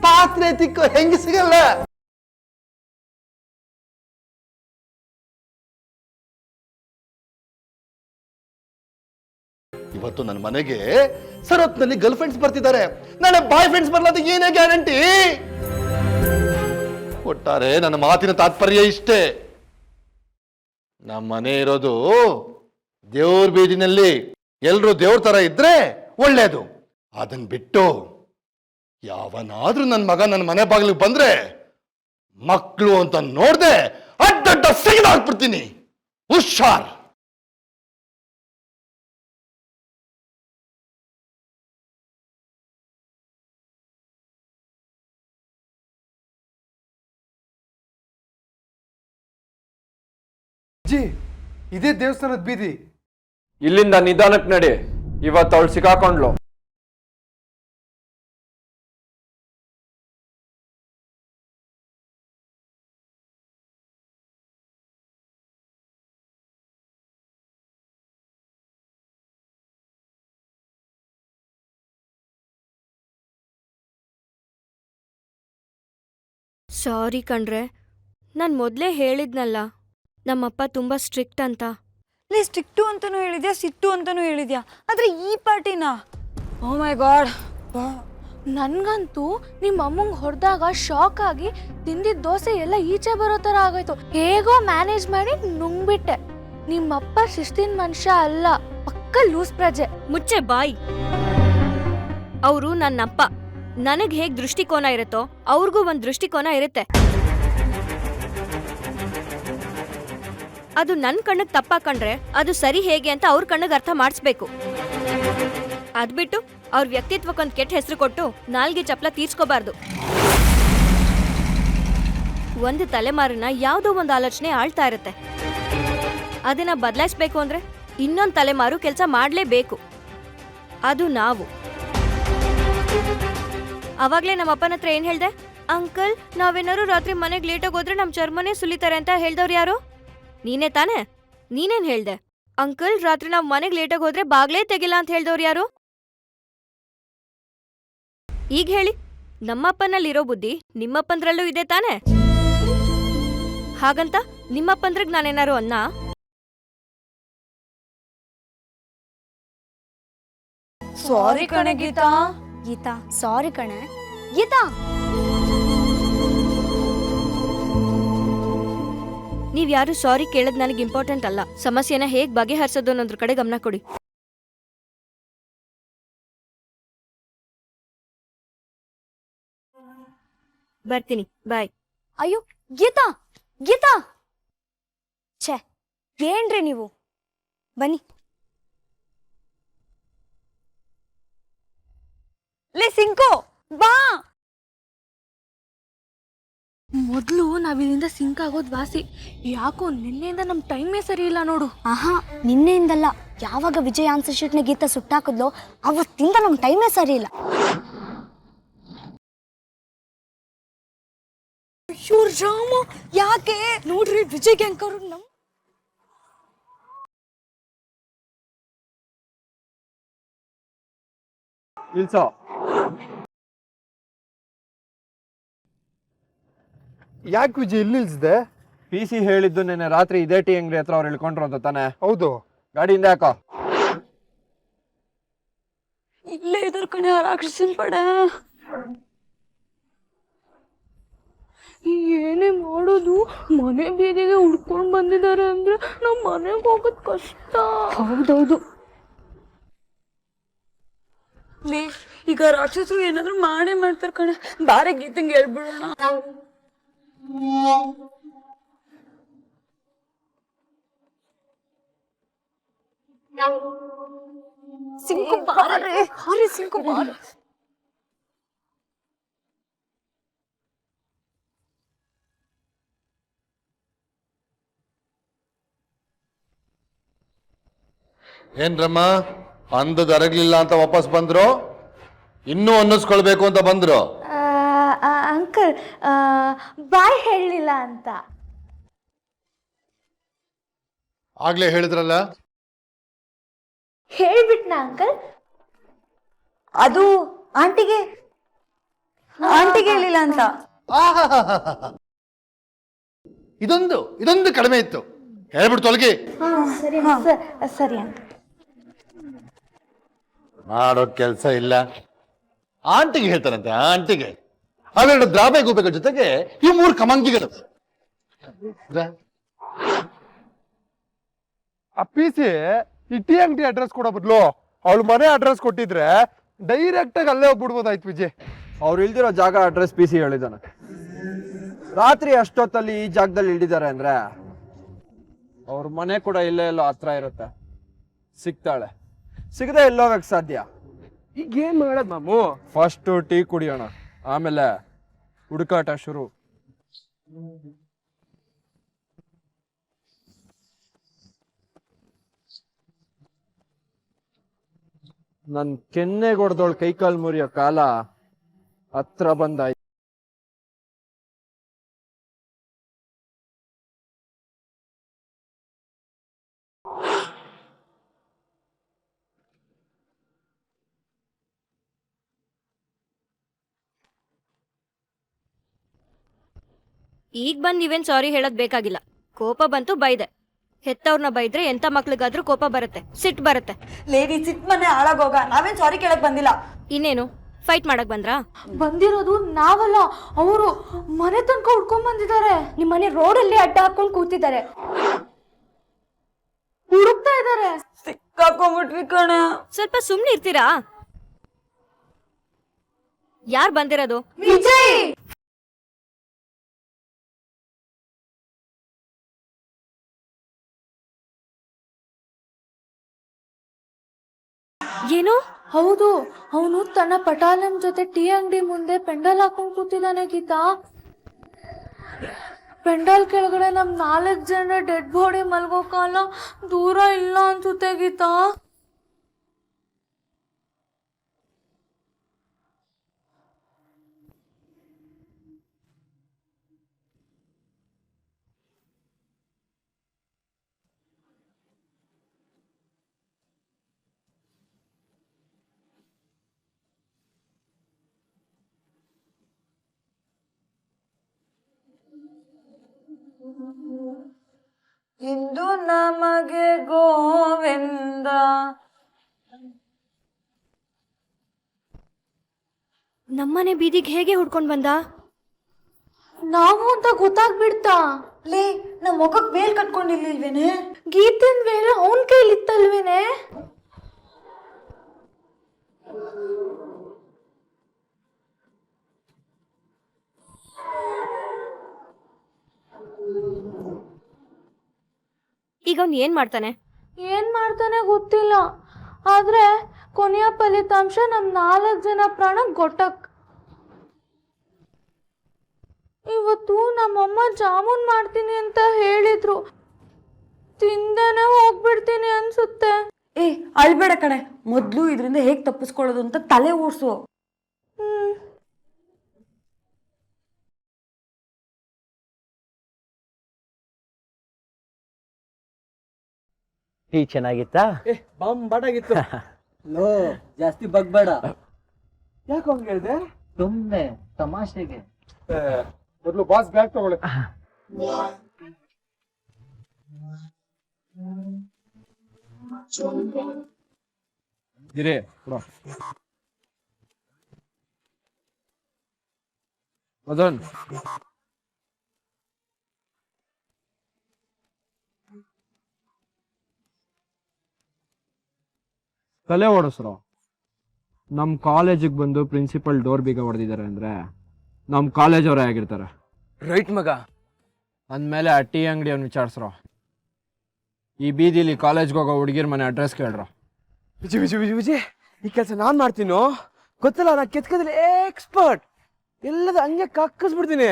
F: ಪಾತ್ರೆ ತಿಕ್ಕೋ ಹೆಂಗಸಿಗಲ್ಲ. ಇವತ್ತು ನನ್ನ ಮನೆಗೆ ಸರತ್ನಲ್ಲಿ ಗರ್ಲ್ ಫ್ರೆಂಡ್ಸ್ ಬರ್ತಿದ್ದಾರೆ, ನಾಳೆ ಬಾಯ್ ಫ್ರೆಂಡ್ಸ್ ಬರ್ಲಾದ ಏನೇ ಗ್ಯಾರಂಟಿ? ಒಟ್ಟಾರೆ ನನ್ನ ಮಾತಿನ ತಾತ್ಪರ್ಯ ಇಷ್ಟೇ, ನಮ್ಮ ಮನೆ ಇರೋದು ದೇವ್ರ ಬೀದಿನಲ್ಲಿ. ಎಲ್ರು ದೇವ್ರ ತರ ಇದ್ರೆ ಒಳ್ಳೇದು. ಅದನ್ ಬಿಟ್ಟು ಯಾವನಾದ್ರೂ ನನ್ನ ಮಗ ನನ್ನ ಮನೆ ಬಾಗಿಲಿಗೆ ಬಂದ್ರೆ ಮಕ್ಕಳು ಅಂತ ನೋಡ್ದೆ ಅಡ್ಡಡ್ಡ ಸಿಗದಾಕ್ಬಿಡ್ತೀನಿ. ಹುಷಾರ್.
D: ಜಿ, ಇದೇ ದೇವಸ್ಥಾನದ ಬೀದಿ.
E: ಇಲ್ಲಿಂದ ನಿಧಾನಕ್ಕೆ ನಡಿ. ಇವತ್ತು ಅವಳು ಸಿಕ್ಕಾಕೊಂಡ್ಲು.
C: ಸಾರಿ ಕಣ್ರೆ, ನಾನು ಮೊದಲೇ ಹೇಳಿದ್ನಲ್ಲ ನಮ್ಮಪ್ಪ ತುಂಬ ಸ್ಟ್ರಿಕ್ಟ್ ಅಂತ.
B: ಲೇ, ಸ್ಟ್ರಿಕ್ಟು ಅಂತಲೂ ಹೇಳಿದ್ಯಾ, ಸಿಟ್ಟು ಅಂತಲೂ ಹೇಳಿದ್ಯಾ, ಆದರೆ ಈ ಪಾರ್ಟಿನ? ಓ ಮೈ ಗಾಡ್.
A: ನನ್ಗಂತೂ ನಿಮ್ಮ ಅಮ್ಮಂಗೆ ಹೊಡೆದಾಗ ಶಾಕ್ ಆಗಿ ತಿಂದಿದ್ದ ದೋಸೆ ಎಲ್ಲ ಈಚೆ ಬರೋ ಥರ ಆಗೋಯ್ತು. ಹೇಗೋ ಮ್ಯಾನೇಜ್ ಮಾಡಿ ನುಂಗ್ಬಿಟ್ಟೆ. ನಿಮ್ಮಪ್ಪ ಶಿಸ್ತಿನ ಮನುಷ್ಯ ಅಲ್ಲ, ಪಕ್ಕ ಲೂಸ್ ಪ್ರಜೆ.
C: ಮುಚ್ಚೆ ಬಾಯಿ. ಅವರು ನನ್ನಪ್ಪ. ನನಗೆ ಹೇಗೆ ದೃಷ್ಟಿಕೋನ ಇರುತ್ತೋ ಅವ್ರಿಗೂ ಒಂದು ದೃಷ್ಟಿಕೋನ ಇರುತ್ತೆ. ಅದು ನನ್ನ ಕಣ್ಣಿಗೆ ತಪ್ಪಾಕೊಂಡ್ರೆ ಅದು ಸರಿ ಹೇಗೆ ಅಂತ ಅವ್ರ ಕಣ್ಣಿಗೆ ಅರ್ಥ ಮಾಡಿಸ್ಬೇಕು. ಅದ್ಬಿಟ್ಟು ಅವ್ರ ವ್ಯಕ್ತಿತ್ವಕ್ಕೊಂದು ಕೆಟ್ಟ ಹೆಸರು ಕೊಟ್ಟು ನಾಲ್ಗೆ ಚಪ್ಲ ತೀರ್ಸ್ಕೋಬಾರ್ದು. ಒಂದು ತಲೆಮಾರಿನ ಯಾವುದೋ ಒಂದು ಆಲೋಚನೆ ಆಳ್ತಾ ಇರುತ್ತೆ. ಅದನ್ನ ಬದಲಾಯಿಸ್ಬೇಕು ಅಂದ್ರೆ ಇನ್ನೊಂದು ತಲೆಮಾರು ಕೆಲಸ ಮಾಡಲೇಬೇಕು. ಅದು ನಾವು. ಅವಾಗ್ಲೇ ನಮ್ಮ ಅಪ್ಪನ ಹತ್ರ ಏನ್ ಹೇಳ್ದೆ? ಅಂಕಲ್, ನಾವೇನಾರು ರಾತ್ರಿ ಮನೆಗೆ ಲೇಟಾಗಿ ಹೋದ್ರೆ ನಮ್ಮ ಚರ್ಮನೇ ಸುಲಿತಾರೆ ಅಂತ ಹೇಳ್ದವ್ರು ಯಾರು? ನೀನೇ ತಾನೇ? ನೀನೇನ್ ಹೇಳ್ದೆ? ಅಂಕಲ್, ರಾತ್ರಿ ನಾವು ಮನೆಗೆ ಲೇಟಾಗಿ ಹೋದ್ರೆ ಬಾಗ್ಲೇ ತೆಗಿಲ್ಲ ಅಂತ ಹೇಳ್ದವ್ರು ಯಾರು? ಈಗ ಹೇಳಿ, ನಮ್ಮಪ್ಪನಲ್ಲಿರೋ ಬುದ್ಧಿ ನಿಮ್ಮಪ್ಪಂದ್ರಲ್ಲೂ ಇದೆ ತಾನೇ? ಹಾಗಂತ ನಿಮ್ಮಪ್ಪಂದ್ರಿಗೆ ನಾನೇನಾರು ಅನ್ನ?
B: ಸಾರಿ ಕಣೆ ಗೀತಾ.
C: ಗೀತಾ, ಸಾರಿ ಕಣೆ. ಗೀತಾ, ನೀವ್ಯಾರು ಸಾರಿ ಕೇಳೋದು ನನಗೆ ಇಂಪಾರ್ಟೆಂಟ್ ಅಲ್ಲ. ಸಮಸ್ಯೆನ ಹೇಗೆ ಬಗೆಹರಿಸೋದು ಅನ್ನೋದ್ರ ಕಡೆ ಗಮನ ಕೊಡಿ. ಬರ್ತೀನಿ, ಬಾಯ್.
A: ಅಯ್ಯೋ ಗೀತಾ, ಗೀತಾ, ಛೇ ಏನ್ರಿ ನೀವು, ಬನ್ನಿ. ಲೇ ಸಿಂಕು ಬಾ. ಮೊದಲು ನಾವಿಲ್ಲಿಂದ ಸಿಂಕ್ ಆಗೋದು ವಾಸಿ. ಯಾಕೋ ನಿನ್ನೆಯಿಂದ ನಮ್ಮ ಟೈಮೇ ಸರಿ ಇಲ್ಲ ನೋಡು.
L: ಆಹಾ, ನಿನ್ನೆಯಿಂದಲ್ಲ, ಯಾವಾಗ ವಿಜಯ್ ಆನ್ಸರ್ ಶೀಟ್ನ ಗೀತಾ ಸುಟ್ಟಾಕಿದ್ಲೋ ಅವತ್ತಿಂದ ನಮ್ಮ ಟೈಮೇ ಸರಿ ಇಲ್ಲ.
A: ಅಯ್ಯೋ ರಾಮ, ಯಾಕೆ ನೋಡ್ರಿ ವಿಜಯ್ ಗ್ಯಾಂಗ್ ಅವರು ನಮ್
E: ಇಲ್ಸೋ.
D: ಯಾಕೆ ವಿಜಯ್ ಇಲ್ಲಿ ನಿಲ್ಸಿದೆ?
E: ಪಿ ಸಿ ಹೇಳಿದ್ದು ನೆನ್ನೆ ರಾತ್ರಿ ಇದೇ ಟೀ ಅಂಗಡಿ ಹತ್ರ ಅವ್ರು ಇಳ್ಕೊಂಡ್ರು ಅಂತ ತಾನೆ?
D: ಹೌದು.
E: ಗಾಡಿಯಿಂದ ಯಾಕೋ?
B: ಇಲ್ಲೇ ಇದ್ರ ಕಣೆ ಆ ರಾಕ್ಷಸನ್ ಪಡ.
A: ಏನೇ ಮಾಡೋದು, ಮನೆ ಬೀದಿಗೆ ಹುಡ್ಕೊಂಡ್ ಬಂದಿದ್ದಾರೆ ಅಂದ್ರೆ ನಮ್ ಮನೆಗೆ ಹೋಗೋದ್ ಕಷ್ಟ.
B: ಹೌದೌದು. ಈಗ ರಾಕ್ಷಸರು ಏನಾದ್ರು ಮಾಡೇ ಮಾಡ್ತಾರ ಕಣೆ. ಬಾರೆ ಗೀತಂಗೆ ಹೇಳ್ಬಿಡೋಣ.
A: ಸಿಂಕು ಬಾರೆ, ಹಾರಿ ಸಿಂಕು ಬಾರೆ.
F: ಏನ್ರಮ್ಮ, ಅಂದದ್ ಅರಗ್ಲಿಲ್ಲ ಅಂತ ವಾಪಸ್ ಬಂದ್ರು, ಇನ್ನೂ ಅನ್ನಿಸ್ಕೊಳ್ಬೇಕು ಅಂತ ಬಂದ್ರು?
A: ಅಂಕಲ್, ಬಾಯ್ ಹೇಳಲಿಲ್ಲ ಅಂತ.
F: ಆಗ್ಲೇ ಹೇಳಿದ್ರಲ್ಲ.
A: ಹೇಳ್ಬಿಟ್ನಾ ಅಂಕಲ್?
B: ಅದು ಆಂಟಿಗೆ ಹೇಳಿಲ್ಲ ಅಂತ.
F: ಇದೊಂದು ಕಡಿಮೆ ಇತ್ತು, ಹೇಳ್ಬಿಟ್ಟು ತೊಲಗಿ.
A: ಸರಿ ಅಂಕಲ್.
F: ಮಾಡೋ ಕೆಲ್ಸ ಇಲ್ಲ. ಆಂಟಿಗೆ ಹೇಳ್ತಾರಂತೆ, ಆಂಟಿಗೆ. ಅವೆರಡು ದ್ರಾಬೆ ಗೋಬೇಕ ಜೊತೆಗೆ ಇವು 3 ಕಮಂಗಿಗಳು.
D: ಆ ಪಿ ಸಿ ಈ ಟೀ ಅಂಗಡಿ ಅಡ್ರೆಸ್ ಕೊಡೋ ಬದಲು ಅವಳು ಮನೆ ಅಡ್ರೆಸ್ ಕೊಟ್ಟಿದ್ರೆ ಡೈರೆಕ್ಟ್ ಆಗಿ ಅಲ್ಲೇ ಹೋಗ್ಬಿಡ್ಬೋದಾಯ್ತು ವಿಜಯ್.
E: ಅವ್ರು ಇಲ್ದಿರೋ ಜಾಗ ಅಡ್ರೆಸ್ ಪಿ ಸಿ ಹೇಳಿದಾನೆ. ರಾತ್ರಿ ಅಷ್ಟೊತ್ತಲ್ಲಿ ಈ ಜಾಗದಲ್ಲಿ ಇಳಿದಿದ್ದಾರೆ ಅಂದ್ರೆ ಅವ್ರ ಮನೆ ಕೂಡ ಇಲ್ಲೇ ಎಲ್ಲೋ ಹತ್ರ ಇರುತ್ತೆ. ಸಿಗ್ತಾಳೆ, ಸಿಗದೆ ಎಲ್ಲೋಗಕ್ ಸಾಧ್ಯ?
D: ಈಗ ಏನ್ ಮಾಡೋದ್ ಮಾಮು?
E: ಫಸ್ಟ್ ಟೀ ಕುಡಿಯೋಣ, ಆಮೇಲೆ ಹುಡುಕಾಟ ಶುರು. ನನ್ ಕೆನ್ನೆಗೊಡ್ದೋಳ್ ಕೈಕಾಲ್ ಮುರಿಯೋ ಕಾಲ ಹತ್ರ ಬಂದಾಯ್ತು.
C: ಈಗ ಬಂದ್ ನೀವೇನ್ ಸಾರಿ ಹೇಳೋದ್ ಬೇಕಾಗಿಲ್ಲ. ಕೋಪ ಬಂತು, ಬೈದೆ. ಹೆತ್ತವ್ರನ್ನ ಬೈದ್ರೆ ಎಂತ ಮಕ್ಳಿಗಾದ್ರೂ ಕೋಪ ಬರುತ್ತೆ, ಸಿಟ್ಟು ಬರುತ್ತೆ.
B: ಲೇಡಿ ಸಿಟ್ ಮನೆ ಹಾಳಾಗೋಗ, ನಾವೇನ್ ಸಾರಿ ಕೇಳಕ್ ಬಂದಿಲ್ಲ.
C: ಇನ್ನೇನು ಫೈಟ್ ಮಾಡಕ್ ಬಂದ್ರಾ?
A: ಬಂದಿರೋದು ನಾವಲ್ಲ, ಅವರು ಮನೆ ತನಕ ಹುಡ್ಕೊಂಡ್ ಬಂದಿದ್ದಾರೆ.
L: ನಿಮ್ಮ ಮನೆ ರೋಡಲ್ಲಿ ಅಡ್ಡ ಹಾಕೊಂಡು ಕೂತಿದ್ದಾರೆ.
A: ಹುಡುಕ್ತಾ ಇದ್ದಾರೆ.
B: ಸಿಕ್ಕಾಕೊಂಡ್ಬಿಟ್ವಿ ಕಣ.
C: ಸ್ವಲ್ಪ ಸುಮ್ನೆ ಇರ್ತೀರಾ? ಯಾರ್ ಬಂದಿರೋದು?
A: ವಿಜಯ್.
C: ಏನು?
A: ಹೌದು, ಅವನು ತನ್ನ ಪಟಾಲಂ ಜೊತೆ ಟೀ ಅಂಗಡಿ ಮುಂದೆ ಪೆಂಡಲ್ ಹಾಕೊಂಡು ಕೂತಿದ್ದಾನೆ ಗೀತಾ. ಪೆಂಡಲ್ ಕೆಳಗಡೆ ನಮ್ 4 ಜನ ಡೆಡ್ ಬಾಡಿ ಮಲ್ಗೋ ಕಾಲ ದೂರ ಇಲ್ಲ ಅನ್ಸುತ್ತೆ ಗೀತಾ.
B: ಇಂದು ನಮಗೆ ಗೋವಿಂದ.
C: ನಮ್ಮನೆ ಬೀದಿಗೆ ಹೇಗೆ ಹುಡ್ಕೊಂಡ್ ಬಂದ?
A: ನಾವು ಅಂತ ಗೊತ್ತಾಗ್ಬಿಡ್ತಾ?
B: ಲೇ, ನಮ್ ಮುಖಕ್ ಬೇಲ್ ಕಟ್ಕೊಂಡಿರ್ಲಿಲ್ವೇನೆ?
A: ಗೀತನ್ ವೇಳೆ ಅವನ್ ಕೈಲಿತ್ತಲ್ವೇನೆ?
C: ಅವ್ನು ಏನ್ ಮಾಡ್ತಾನೆ?
A: ಏನ್ ಮಾಡ್ತಾನೆ ಗೊತ್ತಿಲ್ಲ, ಆದ್ರೆ ಕೊನೆಯ ಫಲಿತಾಂಶ ನಮ್ 4 ಜನ ಪ್ರಾಣ ಗೊಟ್ಟಕ್. ಇವತ್ತು ನಮ್ಮಮ್ಮ ಜಾಮೂನ್ ಮಾಡ್ತೀನಿ ಅಂತ ಹೇಳಿದ್ರು, ತಿಂದೇನೆ ಹೋಗ್ಬಿಡ್ತೀನಿ ಅನ್ಸುತ್ತೆ.
B: ಏ ಅಳ್ಬೇಡ ಕಣೆ, ಮೊದ್ಲು ಇದರಿಂದ ಹೇಗ್ ತಪ್ಪಿಸ್ಕೊಳ್ಳೋದು ಅಂತ ತಲೆ ಓಡ್ಸು.
K: ಟೀ ಚೆನ್ನಾಗಿತ್ತಾ?
E: ಬಾಂಬಾಟಾಗಿತ್ತು.
K: ಲೋ ಜಾಸ್ತಿ ಬಗ್ಬೇಡ.
E: ಯಾಕೆ ಹಂಗೆ ಹೇಳಿದೆ?
K: ಸುಮ್ಮನೆ ತಮಾಷೆಗೆ.
D: ಮೊದಲು ಬಾಸ್ ಬ್ಯಾಗ್ ತಗೊಳ್ಳಿ.
E: ಇರೇ ಮದನ್, ತಲೆ ಓಡಿಸ್ರು. ನಮ್ಮ ಕಾಲೇಜಿಗೆ ಬಂದು ಪ್ರಿನ್ಸಿಪಲ್ ಡೋರ್ ಬೀಗ ಹೊಡೆದಿದ್ದಾರೆ ಅಂದ್ರೆ ನಮ್ಮ ಕಾಲೇಜ್ ಅವರೇ ಆಗಿರ್ತಾರೆ.
J: ರೈಟ್ ಮಗ.
E: ಅಂದಮೇಲೆ ಆ ಟೀ ಅಂಗಡಿ ಅವ್ನು ವಿಚಾರಿಸ್ರು. ಈ ಬೀದಿಲಿ ಕಾಲೇಜ್ಗೆ ಹೋಗೋ ಹುಡುಗಿರ ಮನೆ ಅಡ್ರೆಸ್ ಕೇಳ್ರು. ವಿಜಯ್ ವಿಜಯ್ ವಿಜಯ್ ವಿಜಯ್, ಈ ಕೆಲಸ ನಾನು ಮಾಡ್ತೀನೋ ಗೊತ್ತಿಲ್ಲ. ನಾ ಕೆತ್ಕದಲ್ಲಿ ಎಕ್ಸ್ಪರ್ಟ್. ಎಲ್ಲದ ಹಂಗೆ ಕಕ್ಕಿಸ್ಬಿಡ್ತೀನಿ.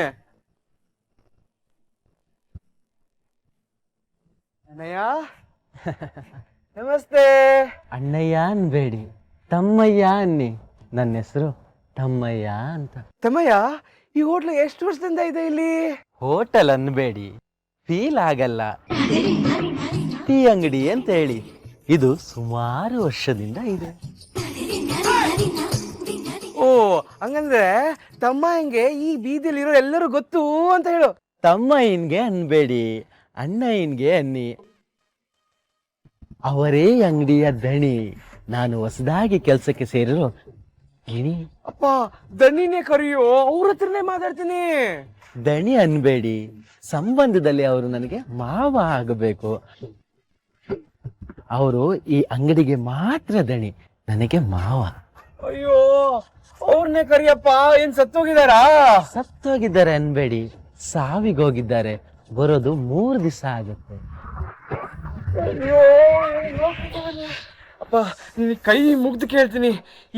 E: ಅಣ್ಣಯ್ಯ ನಮಸ್ತೆ.
K: ಅಣ್ಣಯ್ಯ ಅನ್ಬೇಡಿ, ತಮ್ಮಯ್ಯ ಅನ್ನಿ. ನನ್ನ ಹೆಸರು ತಮ್ಮಯ್ಯ ಅಂತ.
E: ತಮ್ಮಯ್ಯ, ಈ ಹೋಟ್ಲು ಎಷ್ಟು ವರ್ಷದಿಂದ ಇದೆ ಇಲ್ಲಿ?
K: ಹೋಟೆಲ್ ಅನ್ಬೇಡಿ, ಫೀಲ್ ಆಗಲ್ಲ. ಟೀ ಅಂಗಡಿ ಅಂತ ಹೇಳಿ. ಇದು ಸುಮಾರು ವರ್ಷದಿಂದ ಇದೆ.
E: ಓ, ಹಂಗಂದ್ರೆ ತಮ್ಮಯ್ಯಂಗೆ ಈ ಬೀದಿಲಿರೋ ಎಲ್ಲರೂ ಗೊತ್ತು ಅಂತ ಹೇಳು.
K: ತಮ್ಮಯ್ಯನ್ಗೆ ಅನ್ಬೇಡಿ, ಅಣ್ಣಯ್ಯನ್ಗೆ ಅನ್ನಿ. ಅವರೇ ಅಂಗಡಿಯ ದಣಿ. ನಾನು ಹೊಸದಾಗಿ ಕೆಲಸಕ್ಕೆ ಸೇರಿರೋ ಗಿಣಿ.
E: ಅಪ್ಪ, ದಣಿನೇ ಕರೆಯೋ, ಅವ್ರ ಹತ್ರನೇ ಮಾತಾಡ್ತೀನಿ.
K: ದಣಿ ಅನ್ಬೇಡಿ, ಸಂಬಂಧದಲ್ಲಿ ಅವರು ನನಗೆ ಮಾವ ಆಗಬೇಕು. ಅವರು ಈ ಅಂಗಡಿಗೆ ಮಾತ್ರ ದಣಿ, ನನಗೆ ಮಾವ.
E: ಅಯ್ಯೋ, ಅವ್ರನ್ನೇ ಕರಿಯಪ್ಪ. ಏನ್ ಸತ್ತೋಗಿದಾರಾ?
K: ಸತ್ತೋಗಿದ್ದಾರೆ ಅನ್ಬೇಡಿ, ಸಾವಿಗೋಗಿದ್ದಾರೆ. ಬರೋದು 3 ದಿವಸ ಆಗುತ್ತೆ.
E: ಅಯ್ಯೋ ಅಪ್ಪ, ನಿನ್ ಕೈ ಮುಗ್ದು ಕೇಳ್ತೀನಿ.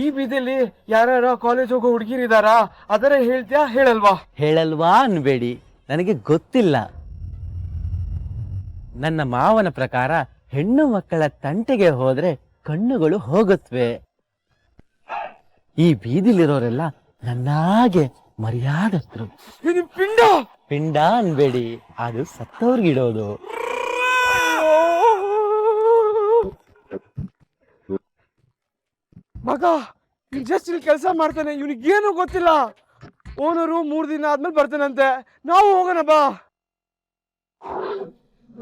E: ಈ ಬೀದಿಯಲ್ಲಿ ಯಾರ್ಯಾರ ಕಾಲೇಜ್ ಹೋಗೋ ಹುಡುಗಿರಿದಾರಾ? ಅದರ ಹೇಳ್ತೀಯಾ ಹೇಳಲ್ವಾ?
K: ಹೇಳಲ್ವಾ ಅನ್ಬೇಡಿ, ನನಗೆ ಗೊತ್ತಿಲ್ಲ. ನನ್ನ ಮಾವನ ಪ್ರಕಾರ ಹೆಣ್ಣು ಮಕ್ಕಳ ತಂಟೆಗೆ ಹೋದ್ರೆ ಕಣ್ಣುಗಳು ಹೋಗುತ್ತವೆ. ಈ ಬೀದಿಲಿರೋರೆಲ್ಲ ನನ್ನಾಗೆ ಮರ್ಯಾದತ್ರು.
E: ಪಿಂಡ
K: ಪಿಂಡ ಅನ್ಬೇಡಿ, ಅದು ಸತ್ತವ್ರಿಗಿಡೋದು.
E: ಮಗ, ಜಸ್ಟ್ ಇಲ್ಲಿ ಕೆಲಸ ಮಾಡ್ತಾನೆ, ಇವನಿಗೇನು ಗೊತ್ತಿಲ್ಲ. ಓನರು 3 ದಿನ ಆದ್ಮೇಲೆ ಬರ್ತಾನಂತೆ. ನಾವು ಹೋಗೋಣ ಬಾ.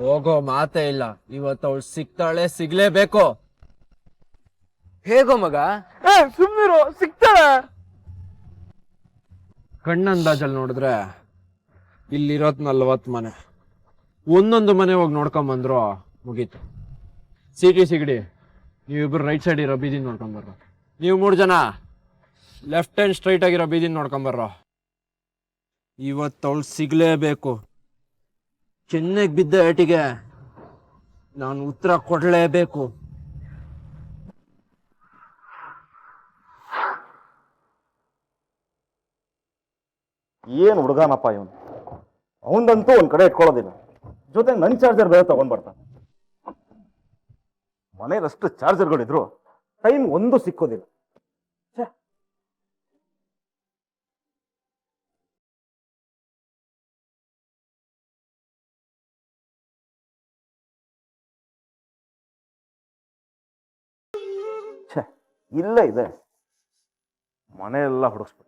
E: ಹೋಗೋ ಮಾತೇ ಇಲ್ಲ. ಇವತ್ತು ಅವಳು ಸಿಗ್ತಾಳೆ, ಸಿಗ್ಲೇಬೇಕು.
J: ಹೇಗೋ ಮಗ?
E: ಸುಮ್ಮನಿರೋ, ಸಿಗ್ತಾಳೆ. ಕಣ್ಣಂದಾಜಲ್ಲಿ ನೋಡಿದ್ರೆ ಇಲ್ಲಿರೋದ್ 40 ಮನೆ. ಒಂದೊಂದು ಮನೆ ಹೋಗಿ ನೋಡ್ಕೊಂಬಂದ್ರು ಮುಗೀತು. ಸಿಗಡಿ, ನೀವಿಬ್ರು ರೈಟ್ ಸೈಡ್ ಇರೋ ಬೀದಿನ ನೋಡ್ಕೊಂಬರ್ರ. ನೀವು 3 ಜನ ಲೆಫ್ಟ್ ಹ್ಯಾಂಡ್ ಸ್ಟ್ರೈಟ್ ಆಗಿರೋ ಬೀದಿನ ನೋಡ್ಕೊಂಬರ್ರ. ಇವತ್ತು ಅವಳು ಸಿಗ್ಲೇಬೇಕು. ಚೆನ್ನೈಗೆ ಬಿದ್ದ ಏಟಿಗೆ ನಾನು ಉತ್ತರ ಕೊಡಲೇಬೇಕು.
M: ಏನು ಹುಡುಗನಪ್ಪ ಇವನು. ಅವನದಂತೂ ಒಂದ್ ಕಡೆ ಇಟ್ಕೊಳ್ಳೋದಿಲ್ಲ, ಜೊತೆ ನನ್ನ ಚಾರ್ಜರ್ ಬೇರೆ ತಗೊಂಡ್ ಬರ್ತಾನೆ. ಮನೇಲಷ್ಟು ಚಾರ್ಜರ್ಗಳಿದ್ರು ಟೈಮ್ ಒಂದು ಸಿಕ್ಕೋದಿಲ್ಲ. ಛೇ, ಇಲ್ಲೇ ಇದೆ. ಮನೆಯೆಲ್ಲ ಹುಡುಕ್ಸ್ಬಿಟ್ಟ.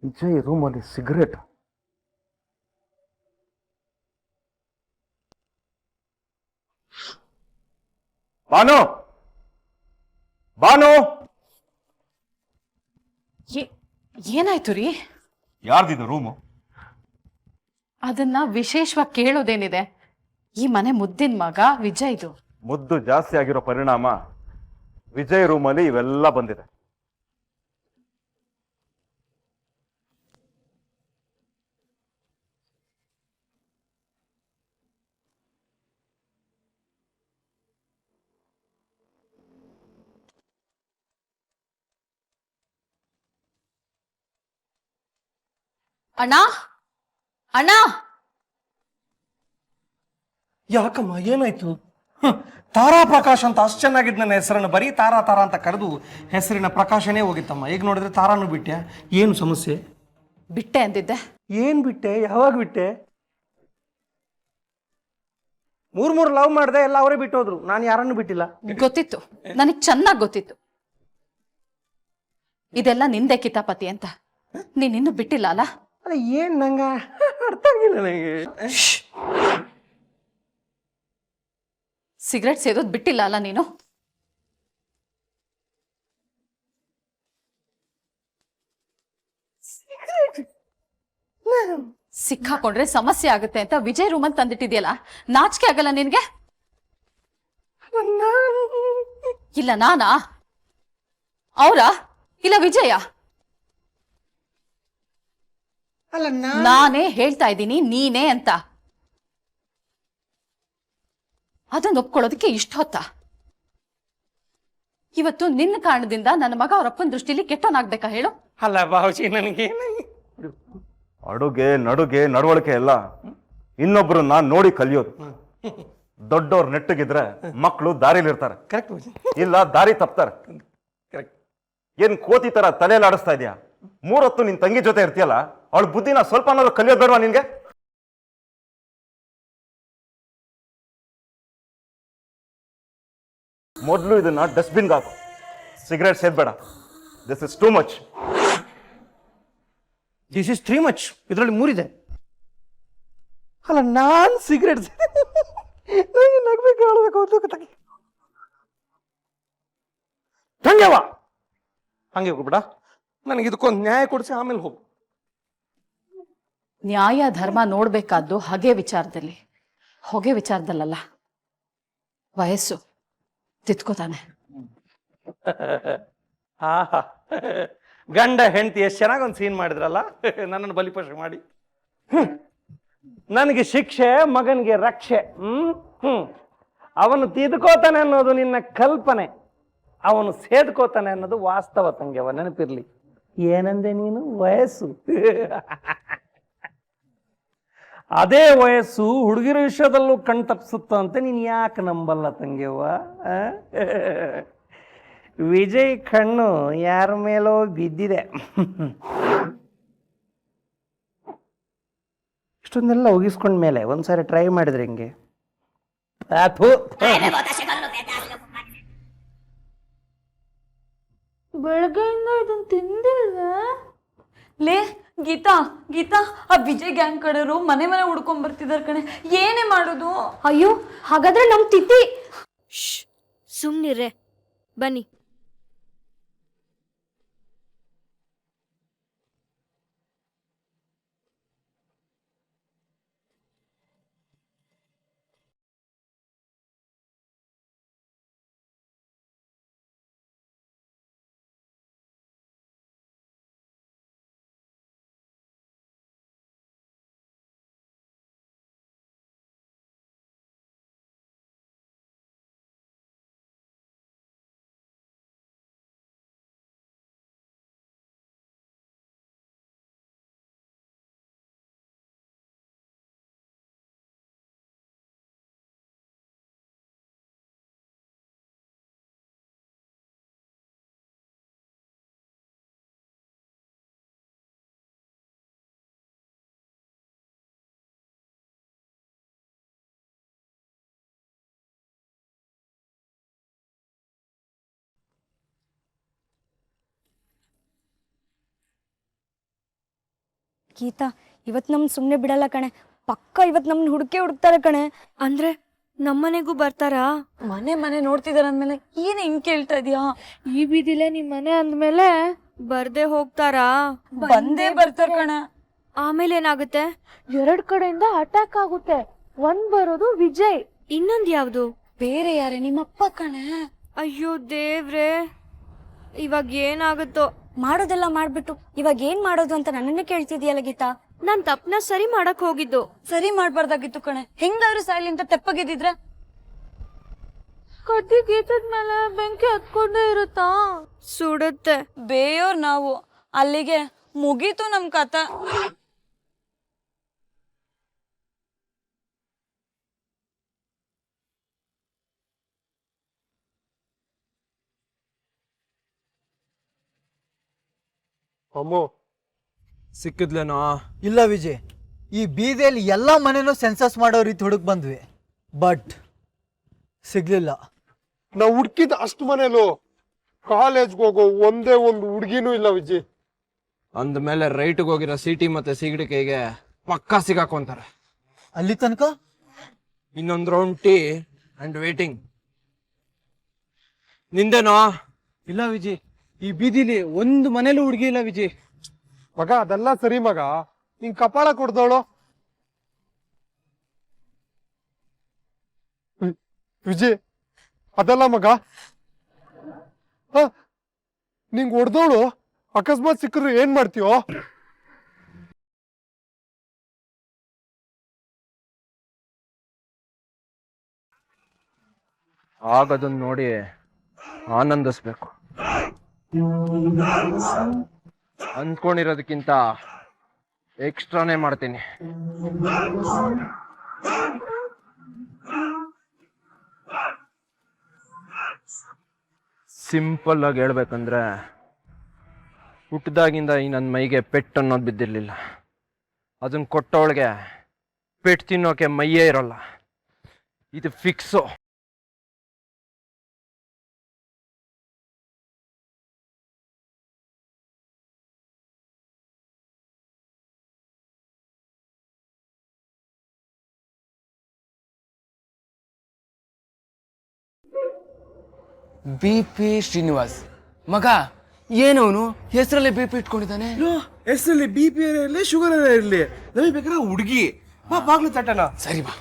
M: ವಿಜಯ್ ರೂಮಲ್ಲಿ ಸಿಗರೇಟ್. ಬಾನು, ಬಾನು,
I: ಏನಾಯ್ತು ರೀ?
M: ಯಾರ್ದಿದು ರೂಮು?
I: ಅದನ್ನ ವಿಶೇಷವಾಗಿ ಕೇಳೋದೇನಿದೆ? ಈ ಮನೆ ಮುದ್ದಿನ ಮಗ ವಿಜಯ್ದು.
M: ಮುದ್ದು ಜಾಸ್ತಿ ಆಗಿರೋ ಪರಿಣಾಮ ವಿಜಯ್ ರೂಮಲ್ಲಿ ಇವೆಲ್ಲ ಬಂದಿದೆ.
I: ಅಣ್ಣ, ಅಣ್ಣ,
G: ಯಾಕಮ್ಮ ಏನಾಯ್ತು? ತಾರಾ ಪ್ರಕಾಶ್ ಅಂತ ಅಷ್ಟು ಚೆನ್ನಾಗಿದ್ದು ನನ್ನ ಹೆಸರನ್ನು ಬರೀ ತಾರಾ ತಾರಾ ಅಂತ ಕರೆದು ಹೆಸರಿನ ಪ್ರಕಾಶನೇ ಹೋಗಿತ್ತಮ್ಮ. ಈಗ ನೋಡಿದ್ರೆ ತಾರಾನು ಬಿಟ್ಟೆ. ಏನು ಸಮಸ್ಯೆ?
I: ಬಿಟ್ಟೆ ಅಂದಿದ್ದೆ.
G: ಏನು ಬಿಟ್ಟೆ? ಯಾವಾಗ ಬಿಟ್ಟೆ? ಮೂರು ಲವ್ ಮಾಡಿದೆ, ಎಲ್ಲ ಅವರೇ ಬಿಟ್ಟೋದ್ರು. ನಾನು ಯಾರನ್ನು ಬಿಟ್ಟಿಲ್ಲ.
I: ಗೊತ್ತಿತ್ತು, ನನಗೆ ಚೆನ್ನಾಗಿ ಗೊತ್ತಿತ್ತು ಇದೆಲ್ಲ ನಿಂದೆ ಕಿತಾಪತಿ ಅಂತ. ನೀನಿನ್ನೂ ಬಿಟ್ಟಿಲ್ಲ ಅಲ್ಲ?
G: ಅಲ್ಲ, ಏನು ನಂಗೆ ಅರ್ಥ ಆಗಿಲ್ಲ ನನಗೆ.
I: ಸಿಗರೆಟ್ ಸೇದೋದು ಬಿಟ್ಟಿಲ್ಲ ಅಲ್ಲ ನೀನು? ಸಿಕ್ಕಾಕೊಂಡ್ರೆ ಸಮಸ್ಯೆ ಆಗುತ್ತೆ ಅಂತ ವಿಜಯ್ ರೂಮಲ್ಲಿ ತಂದಿಟ್ಟಿದ್ಯಲ್ಲ, ನಾಚಿಕೆ ಆಗಲ್ಲ ನಿನ್ಗೆ? ಇಲ್ಲ ನಾನಾ? ಅವರ? ಇಲ್ಲ ವಿಜಯ?
G: ಅಲ್ಲ,
I: ನಾನೇ ಹೇಳ್ತಾ ಇದ್ದೀನಿ ನೀನೇ ಅಂತ. ಅದನ್ನ ಒಪ್ಕೊಳ್ಳೋದಕ್ಕೆ ಇಷ್ಟ ಹೊತ್ತಾ? ಇವತ್ತು ನಿನ್ನ ಕಾರಣದಿಂದ ನನ್ನ ಮಗ ಅವರಪ್ಪನ ದೃಷ್ಟಿಲಿ ಕೆಟ್ಟವನಾಗ್ಬೇಕಾ ಹೇಳು?
G: ಅಲ್ಲ ಬಾವುಜಿ, ನನಗೆ
M: ಅಡುಗೆ ನಡುಗೆ ನಡವಳಿಕೆ ಎಲ್ಲ ಇನ್ನೊಬ್ರು ನಾನು ನೋಡಿ ಕಲಿಯೋದು. ದೊಡ್ಡವ್ರು ನೆಟ್ಟಗಿದ್ರೆ ಮಕ್ಕಳು ದಾರಿಲಿರ್ತಾರೆ,
G: ಕರೆಕ್ಟ್
M: ಇಲ್ಲ ದಾರಿ ತಪ್ತಾರೆ. ಏನ್ ಕೋತಿ ತರ ತಲೆಯಲ್ಲಿ ಆಡಿಸ್ತಾ ಇದೆಯಾ? 3 ಹೊತ್ತು ನಿನ್ ತಂಗಿ ಜೊತೆ ಇರ್ತೀಯಲ್ಲ, ಅವಳ ಬುದ್ಧಿನ ಸ್ವಲ್ಪ ಅನ್ನೋದು ಕಲಿಯೋದು ಬೇಡವಾ ನಿನ್ಗೆ? ಮೊದಲು ಇದನ್ನ ಡಸ್ಟ್ಬಿನ್ಗೆ ಹಾಕು. ಸಿಗರೇಟ್ ಸೇದ್ಬೇಡ. This is too much.
G: This is 3 much. ಇದರಲ್ಲಿ 3 ಇದೆ. ಅಲ್ಲ, ನಾನು ಸಿಗರೇಟ್ ನನಗೆ ನಗ್ಬೇಕು, ಹೇಳಬೇಕು. ತಂಗ್ಯವ ಹಂಗೆ ಹೋಗ್ಬಿಡ. ನನಗೆ ಇದಕ್ಕೊಂದು ನ್ಯಾಯ ಕೊಡಿಸಿ ಆಮೇಲೆ ಹೋಗು.
I: ನ್ಯಾಯ ಧರ್ಮ ನೋಡ್ಬೇಕಾದ್ದು ಹಗೆ ವಿಚಾರದಲ್ಲಿ, ಹೊಗೆ ವಿಚಾರದಲ್ಲಲ್ಲ. ವಯಸ್ಸು ತಿತ್ಕೋತಾನೆ.
G: ಗಂಡ ಹೆಂಡತಿ ಎಷ್ಟು ಚೆನ್ನಾಗಿ ಒಂದು ಸೀನ್ ಮಾಡಿದ್ರಲ್ಲ, ನನ್ನನ್ನು ಬಲಿಪಶು ಮಾಡಿ. ನನಗೆ ಶಿಕ್ಷೆ, ಮಗನಿಗೆ ರಕ್ಷೆ. ಅವನು ತಿದ್ಕೋತಾನೆ ಅನ್ನೋದು ನಿನ್ನ ಕಲ್ಪನೆ, ಅವನು ಸೇದ್ಕೋತಾನೆ ಅನ್ನೋದು ವಾಸ್ತವ. ತಂಗ್ಯವ ನೆನಪಿರ್ಲಿ. ಏನಂದೆ ನೀನು? ವಯಸ್ಸು. ಅದೇ ವಯಸ್ಸು ಹುಡುಗಿರ ವಿಷಯದಲ್ಲೂ ಕಣ್ತಪ್ಪಿಸುತ್ತ ಅಂತ ನೀನು ಯಾಕೆ ನಂಬಲ್ಲ ತಂಗ್ಯವ್ವ? ವಿಜಯ್ ಕಣ್ಣು ಯಾರ ಮೇಲೋ ಬಿದ್ದಿದೆ. ಇಷ್ಟೊಂದೆಲ್ಲ ಒಗಿಸ್ಕೊಂಡ ಮೇಲೆ ಒಂದ್ಸಾರಿ ಟ್ರೈ ಮಾಡಿದ್ರೆ ಹಿಂಗೆ
B: ಬೆಳಗ್ಗೆಯಿಂದ ಇದನ್ನ ತಿಂದಿಲ್ವೇ? ಲೇ ಗೀತಾ, ಗೀತಾ, ಆ ವಿಜಯ್ ಗ್ಯಾಂಗ್ ಕಡೆಯವರು ಮನೆ ಹುಡ್ಕೊಂಡ್ ಬರ್ತಿದಾರೆ ಕಣೆ. ಏನೇ ಮಾಡೋದು?
L: ಅಯ್ಯೋ, ಹಾಗಾದ್ರೆ ನಮ್ ತಿಥಿ.
C: ಸುಮ್ನಿರ್ರೆ, ಬನ್ನಿ.
L: ಗೀತಾ, ಇವತ್ತು ನಮ್ನ ಸುಮ್ಮನೆ ಬಿಡಲ್ಲ ಕಣೆ. ಪಕ್ಕ ಇವತ್ತು ನಮ್ಮನ್ನ ಹುಡುಕ್ತಾರೆ ಕಣೆ.
C: ಅಂದ್ರೆ ನಮ್ಮನೆಗೂ ಬರ್ತಾರಾ?
B: ಮನೆ ಮನೆ ನೋಡ್ತಿದಾರ ಅಂದ್ಮೇಲೆ ಏನ್ ಹಿಂಗ್ ಕೇಳ್ತಾ ಇದೀಯಾ?
A: ಈ ಬೀದಿಲೆ ನಿಮ್ ಮನೆ ಅಂದ್ಮೇಲೆ
C: ಬರ್ದೇ ಹೋಗ್ತಾರಾ?
B: ಬಂದೇ ಬರ್ತಾರ ಕಣ.
C: ಆಮೇಲೆ ಏನಾಗುತ್ತೆ?
A: 2 ಕಡೆಯಿಂದ ಅಟ್ಯಾಕ್ ಆಗುತ್ತೆ. ಒಂದ್ ಬರೋದು ವಿಜಯ್,
C: ಇನ್ನೊಂದ್ ಯಾವ್ದು?
B: ಬೇರೆ ಯಾರೇ? ನಿಮ್ಮಪ್ಪ ಕಣ.
C: ಅಯ್ಯೋ ದೇವ್ರೆ, ಇವಾಗ ಏನಾಗುತ್ತೋ?
L: ಮಾಡೋದೆಲ್ಲ ಮಾಡ್ಬಿಟ್ಟು ಇವಾಗ ಏನ್ ಮಾಡೋದು ಅಂತ ನನ್ನನ್ನೇ ಕೇಳ್ತಿದ್ಯಲ್ಲ ಗೀತಾ.
C: ನಾನ್ ತಪ್ಪನ ಸರಿ ಮಾಡಕ್ ಹೋಗಿದ್ದು.
B: ಸರಿ ಮಾಡ್ಬಾರ್ದಾಗಿತ್ತು ಕಣೆ. ಹೆಂಗಾದ್ರೂ ಸಾಯ್ಲಿ ಅಂತ ತೆಪ್ಪಗಿದ್ರ
A: ಕಡ್ಡಿ ಗೀತದ ಮೇಲೆ ಬೆಂಕಿ ಹತ್ಕೊಂಡೇ ಇರುತ್ತಾ?
C: ಸುಡುತ್ತೆ.
B: ಬೇಯೋರ್ ನಾವು. ಅಲ್ಲಿಗೆ ಮುಗೀತು ನಮ್ ಕಥ.
D: ಅಮ್ಮು
E: ಸಿಕ್ಕಿದ್ಲೇನೋ?
K: ಇಲ್ಲ ವಿಜಯ್, ಈ ಬೀದಿಯಲ್ಲಿ ಎಲ್ಲ ಮನೆನೂ ಸೆನ್ಸಸ್ ಮಾಡೋ ರೀತಿ ಹುಡುಕ್ ಬಂದ್ವಿ, ಬಟ್ ಸಿಗ್ಲಿಲ್ಲ.
D: ನಾವು ಹುಡ್ಕಿದ ಅಷ್ಟು ಮನೇಲು ಕಾಲೇಜ್ಗೆ ಹೋಗೋ ಒಂದೇ ಒಂದು ಹುಡುಗಿನೂ ಇಲ್ಲ ವಿಜಯ್.
E: ಅಂದ್ಮೇಲೆ ರೈಟ್ಗೆ ಹೋಗಿರೋ ಸಿಟಿ ಮತ್ತೆ ಸಿಗಡಿಕೆಗೆ ಪಕ್ಕಾ ಸಿಗಾಕೊಂತಾರೆ.
K: ಅಲ್ಲಿ ತನಕ
E: ಇನ್ನೊಂದು ರೌಂಡ್ ಟೀ ಅಂಡ್ ವೇಟಿಂಗ್. ನಿಂದೇನೋ?
J: ಇಲ್ಲ ವಿಜಯ್, ಈ ಬೀದಿಲಿ ಒಂದು ಮನೇಲೂ ಹುಡುಗಿ ಇಲ್ಲ ವಿಜಯ್.
D: ಮಗ ಅದೆಲ್ಲ ಸರಿ ಮಗ, ನಿಂಗ್ ಕಪಾಳ ಕೊಡ್ದವಳು ವಿಜಯ್. ಅದಲ್ಲ ಮಗ, ನಿಂಗ್ ಹೊಡ್ದವಳು ಅಕಸ್ಮಾತ್ ಸಿಕ್ಕರು ಏನ್ ಮಾಡ್ತೀಯೋ?
E: ಆಗದನ್ನ ನೋಡಿ ಆನಂದಿಸ್ಬೇಕು. ಅಂದ್ಕೊಂಡಿರೋದಕ್ಕಿಂತ ಎಕ್ಸ್ಟ್ರಾನೇ ಮಾಡ್ತೀನಿ. ಸಿಂಪಲ್ ಆಗಿ ಹೇಳ್ಬೇಕಂದ್ರೆ, ಹುಟ್ಟಿದಾಗಿಂದ ಈ ನನ್ನ ಮೈಗೆ ಪೆಟ್ಟು ಅನ್ನೋದು ಬಿದ್ದಿರ್ಲಿಲ್ಲ. ಅದನ್ನ ಕೊಟ್ಟವಳಿಗೆ ಪೆಟ್ಟು ತಿನ್ನೋಕೆ ಮೈಯೇ ಇರೋಲ್ಲ. ಇದು ಫಿಕ್ಸು.
J: BP ಶ್ರೀನಿವಾಸ್ ಮಗ, ಏನವನು ಹೆಸರಲ್ಲಿ BP ಇಟ್ಕೊಂಡಿದ್ದಾನೆ?
E: ಹೆಸರಲ್ಲಿ BP ಇರಲಿ, ಶುಗರ್ ಇರಲಿ, ನಮಗೆ ಬೇಕಾದ್ರೆ ಹುಡುಗಿ. ಬಾಗ್ಲು ತಟ್ಟಣ.
J: ಸರಿ ಬಾ.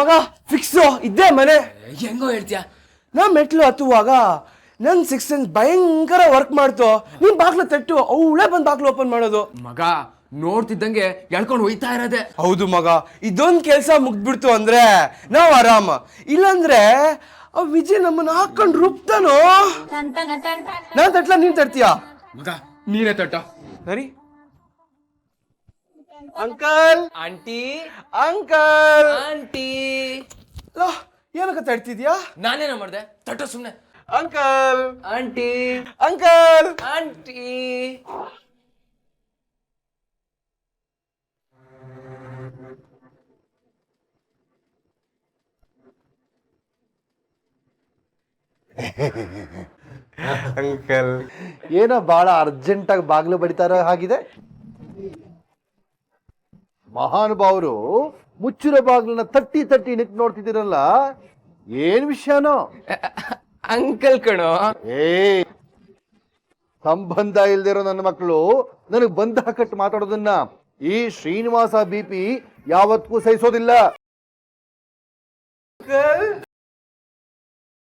E: ಮಗ ಫಿಕ್ಸು, ಇದ್ದೇ ಮನೆ.
J: ಹೆಂಗೋ ಹೇಳ್ತೀಯ?
E: ನಾ ಮೆಟ್ಲು ಹತ್ತುವಾಗ ನನ್ 6th ಸೆನ್ಸ್ ಭಯಂಕರ ವರ್ಕ್ ಮಾಡ್ತು. ನೀನ್ ಬಾಗ್ಲು ತಟ್ಟು, ಅವಳೇ ಬಂದ್ ಬಾಗ್ಲು ಓಪನ್ ಮಾಡೋದು.
J: ಮಗ ನೋಡ್ತಿದ್ದಂಗೆ ಎಳ್ಕೊಂಡು ಹೋಯ್ತಾ ಇರೋದೆ.
E: ಹೌದು ಮಗ, ಇದೊಂದ್ ಕೆಲ್ಸ ಮುಗ್ದ್ಬಿಡ್ತು ಅಂದ್ರೆ ನಾವ್ ಆರಾಮ. ಇಲ್ಲಾಂದ್ರೆ ಆ ವಿಜಯ್ ನಮ್ಮನ್ನ ಹಾಕೊಂಡ್ ರುಬ್ತಾನೋ. ನಾನ್ ತಟ್ಲ, ನೀನ್ ತಟ್ತೀಯಾ?
J: ಮಗ ನೀನೇ ತಟ್ಟ.
E: ಸರಿ. Uncle,
J: aunty,
E: uncle,
J: aunty.
E: ಏನಕ್ಕ ತಡ್ತಿದ್ಯಾ?
J: ನಾನೇನ ಮಾಡ್ದೆ? ತಟ್ಟ ಸುಮ್ನೆ.
E: Uncle,
J: aunty,
E: uncle,
J: aunty.
D: Uncle, ಏನೋ ಬಹಳ ಅರ್ಜೆಂಟ್ ಆಗಿ ಬಾಗ್ಲು ಬಡಿತಾರ ಹಾಗಿದೆ. ಮಹಾನುಭಾವರು ಮುಚ್ಚಿರೋ ಬಾಗ್ಲನ್ನ ತಟ್ಟಿ ತಟ್ಟಿ ನಿಂತು ನೋಡ್ತಿದ್ದೀರಲ್ಲ, ಏನ್ ವಿಷಯನೋ?
J: ಅಂಕಲ್ ಕಣೋ.
D: ಸಂಬಂಧ ಇಲ್ದಿರೋ ನನ್ನ ಮಕ್ಕಳು ನನಗೆ ಬಂಧ ಕಟ್ಟು ಮಾತಾಡೋದನ್ನ ಈ ಶ್ರೀನಿವಾಸ BP ಯಾವತ್ತೂ ಸಹಿಸೋದಿಲ್ಲ.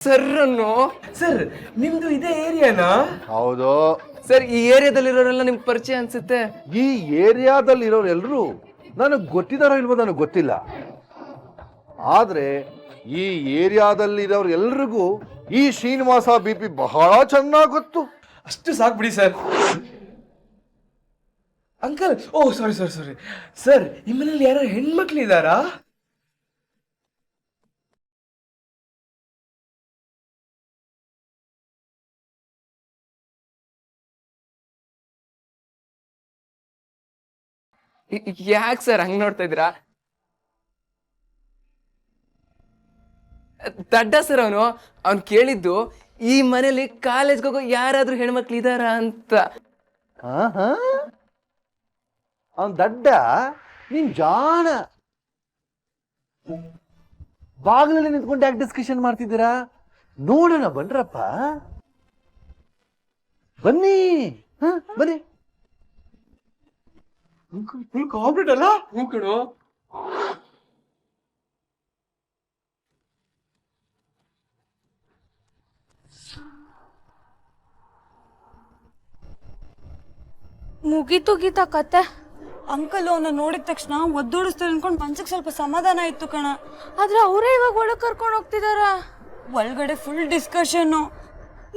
J: ಸರ್ ಸರ್, ನಿಮ್ದು ಇದೇ ಏರಿಯಾನಾ?
D: ಹೌದು
J: ಸರ್, ಈ ಏರಿಯಾದಲ್ಲಿರೋರೆಲ್ಲ ನಿಮ್ಗೆ ಪರಿಚಯ ಅನ್ಸುತ್ತೆ.
D: ಈ ಏರಿಯಾದಲ್ಲಿ ಇರೋರೆಲ್ಲರೂ ನನಗೆ ಗೊತ್ತಿದಾರೋ ಇಲ್ವೋ ನನಗೆ ಗೊತ್ತಿಲ್ಲ. ಆದ್ರೆ ಈ ಏರಿಯಾದಲ್ಲಿ ಇರೋರು ಎಲ್ರಿಗೂ ಈ ಶ್ರೀನಿವಾಸ BP ಬಹಳ ಚೆನ್ನಾಗಿ ಗೊತ್ತು.
E: ಅಷ್ಟು ಸಾಕು ಬಿಡಿ ಸರ್. ಅಂಕಲ್, ಓ ಸಾರಿ ಸಾರಿ ಸಾರಿ ಸರ್, ನಿಮ್ಮನೇಲಿ ಯಾರು ಹೆಣ್ಮಕ್ಳು ಇದ್ದಾರಾ?
J: ಯಾಕೆ ಸರ್ ಹಂಗ್ ನೋಡ್ತಾ ಇದ್ದೀರಾ? ದಡ್ಡ ಸರ್ ಅವನು ಕೇಳಿದ್ದು ಈ ಮನೇಲಿ ಕಾಲೇಜ್ಗೆ ಹೋಗೋ ಯಾರಾದ್ರೂ ಹೆಣ್ಮಕ್ಳು ಇದಾರ ಅಂತ.
D: ಅವನ್ ದಡ್ಡ, ನೀನ್ ಜಾಣ. ಬಾಗಿಲಲ್ಲಿ ನಿಂತ್ಕೊಂಡು ಯಾಕೆ ಡಿಸ್ಕಷನ್ ಮಾಡ್ತಿದ್ದೀರಾ? ನೋಡೋಣ ಬನ್ರಪ್ಪ, ಬನ್ನಿ. ಬನ್ನಿ.
E: ಫುಲ್ ಕಾಂಪ್ಲೀಟ್ ಅಲ್ಲ? ಹ್ಞೂ ಕಣೋ.
A: ಮುಗೀತು ಗೀತಾ ಕತೆ.
B: ಅಂಕಲ್ ಅವನ್ನ ನೋಡಿದ ತಕ್ಷಣ ಒದ್ದೋಡಿಸ್ತಾರೆ ಅನ್ಕೊಂಡು ಮನ್ಸಿಗೆ ಸ್ವಲ್ಪ ಸಮಾಧಾನ ಇತ್ತು ಕಣ.
A: ಆದ್ರೆ ಅವರೇ ಇವಾಗ ಒಳಗೆ ಕರ್ಕೊಂಡು ಹೋಗ್ತಿದಾರ.
B: ಒಳಗಡೆ ಫುಲ್ ಡಿಸ್ಕಷನ್.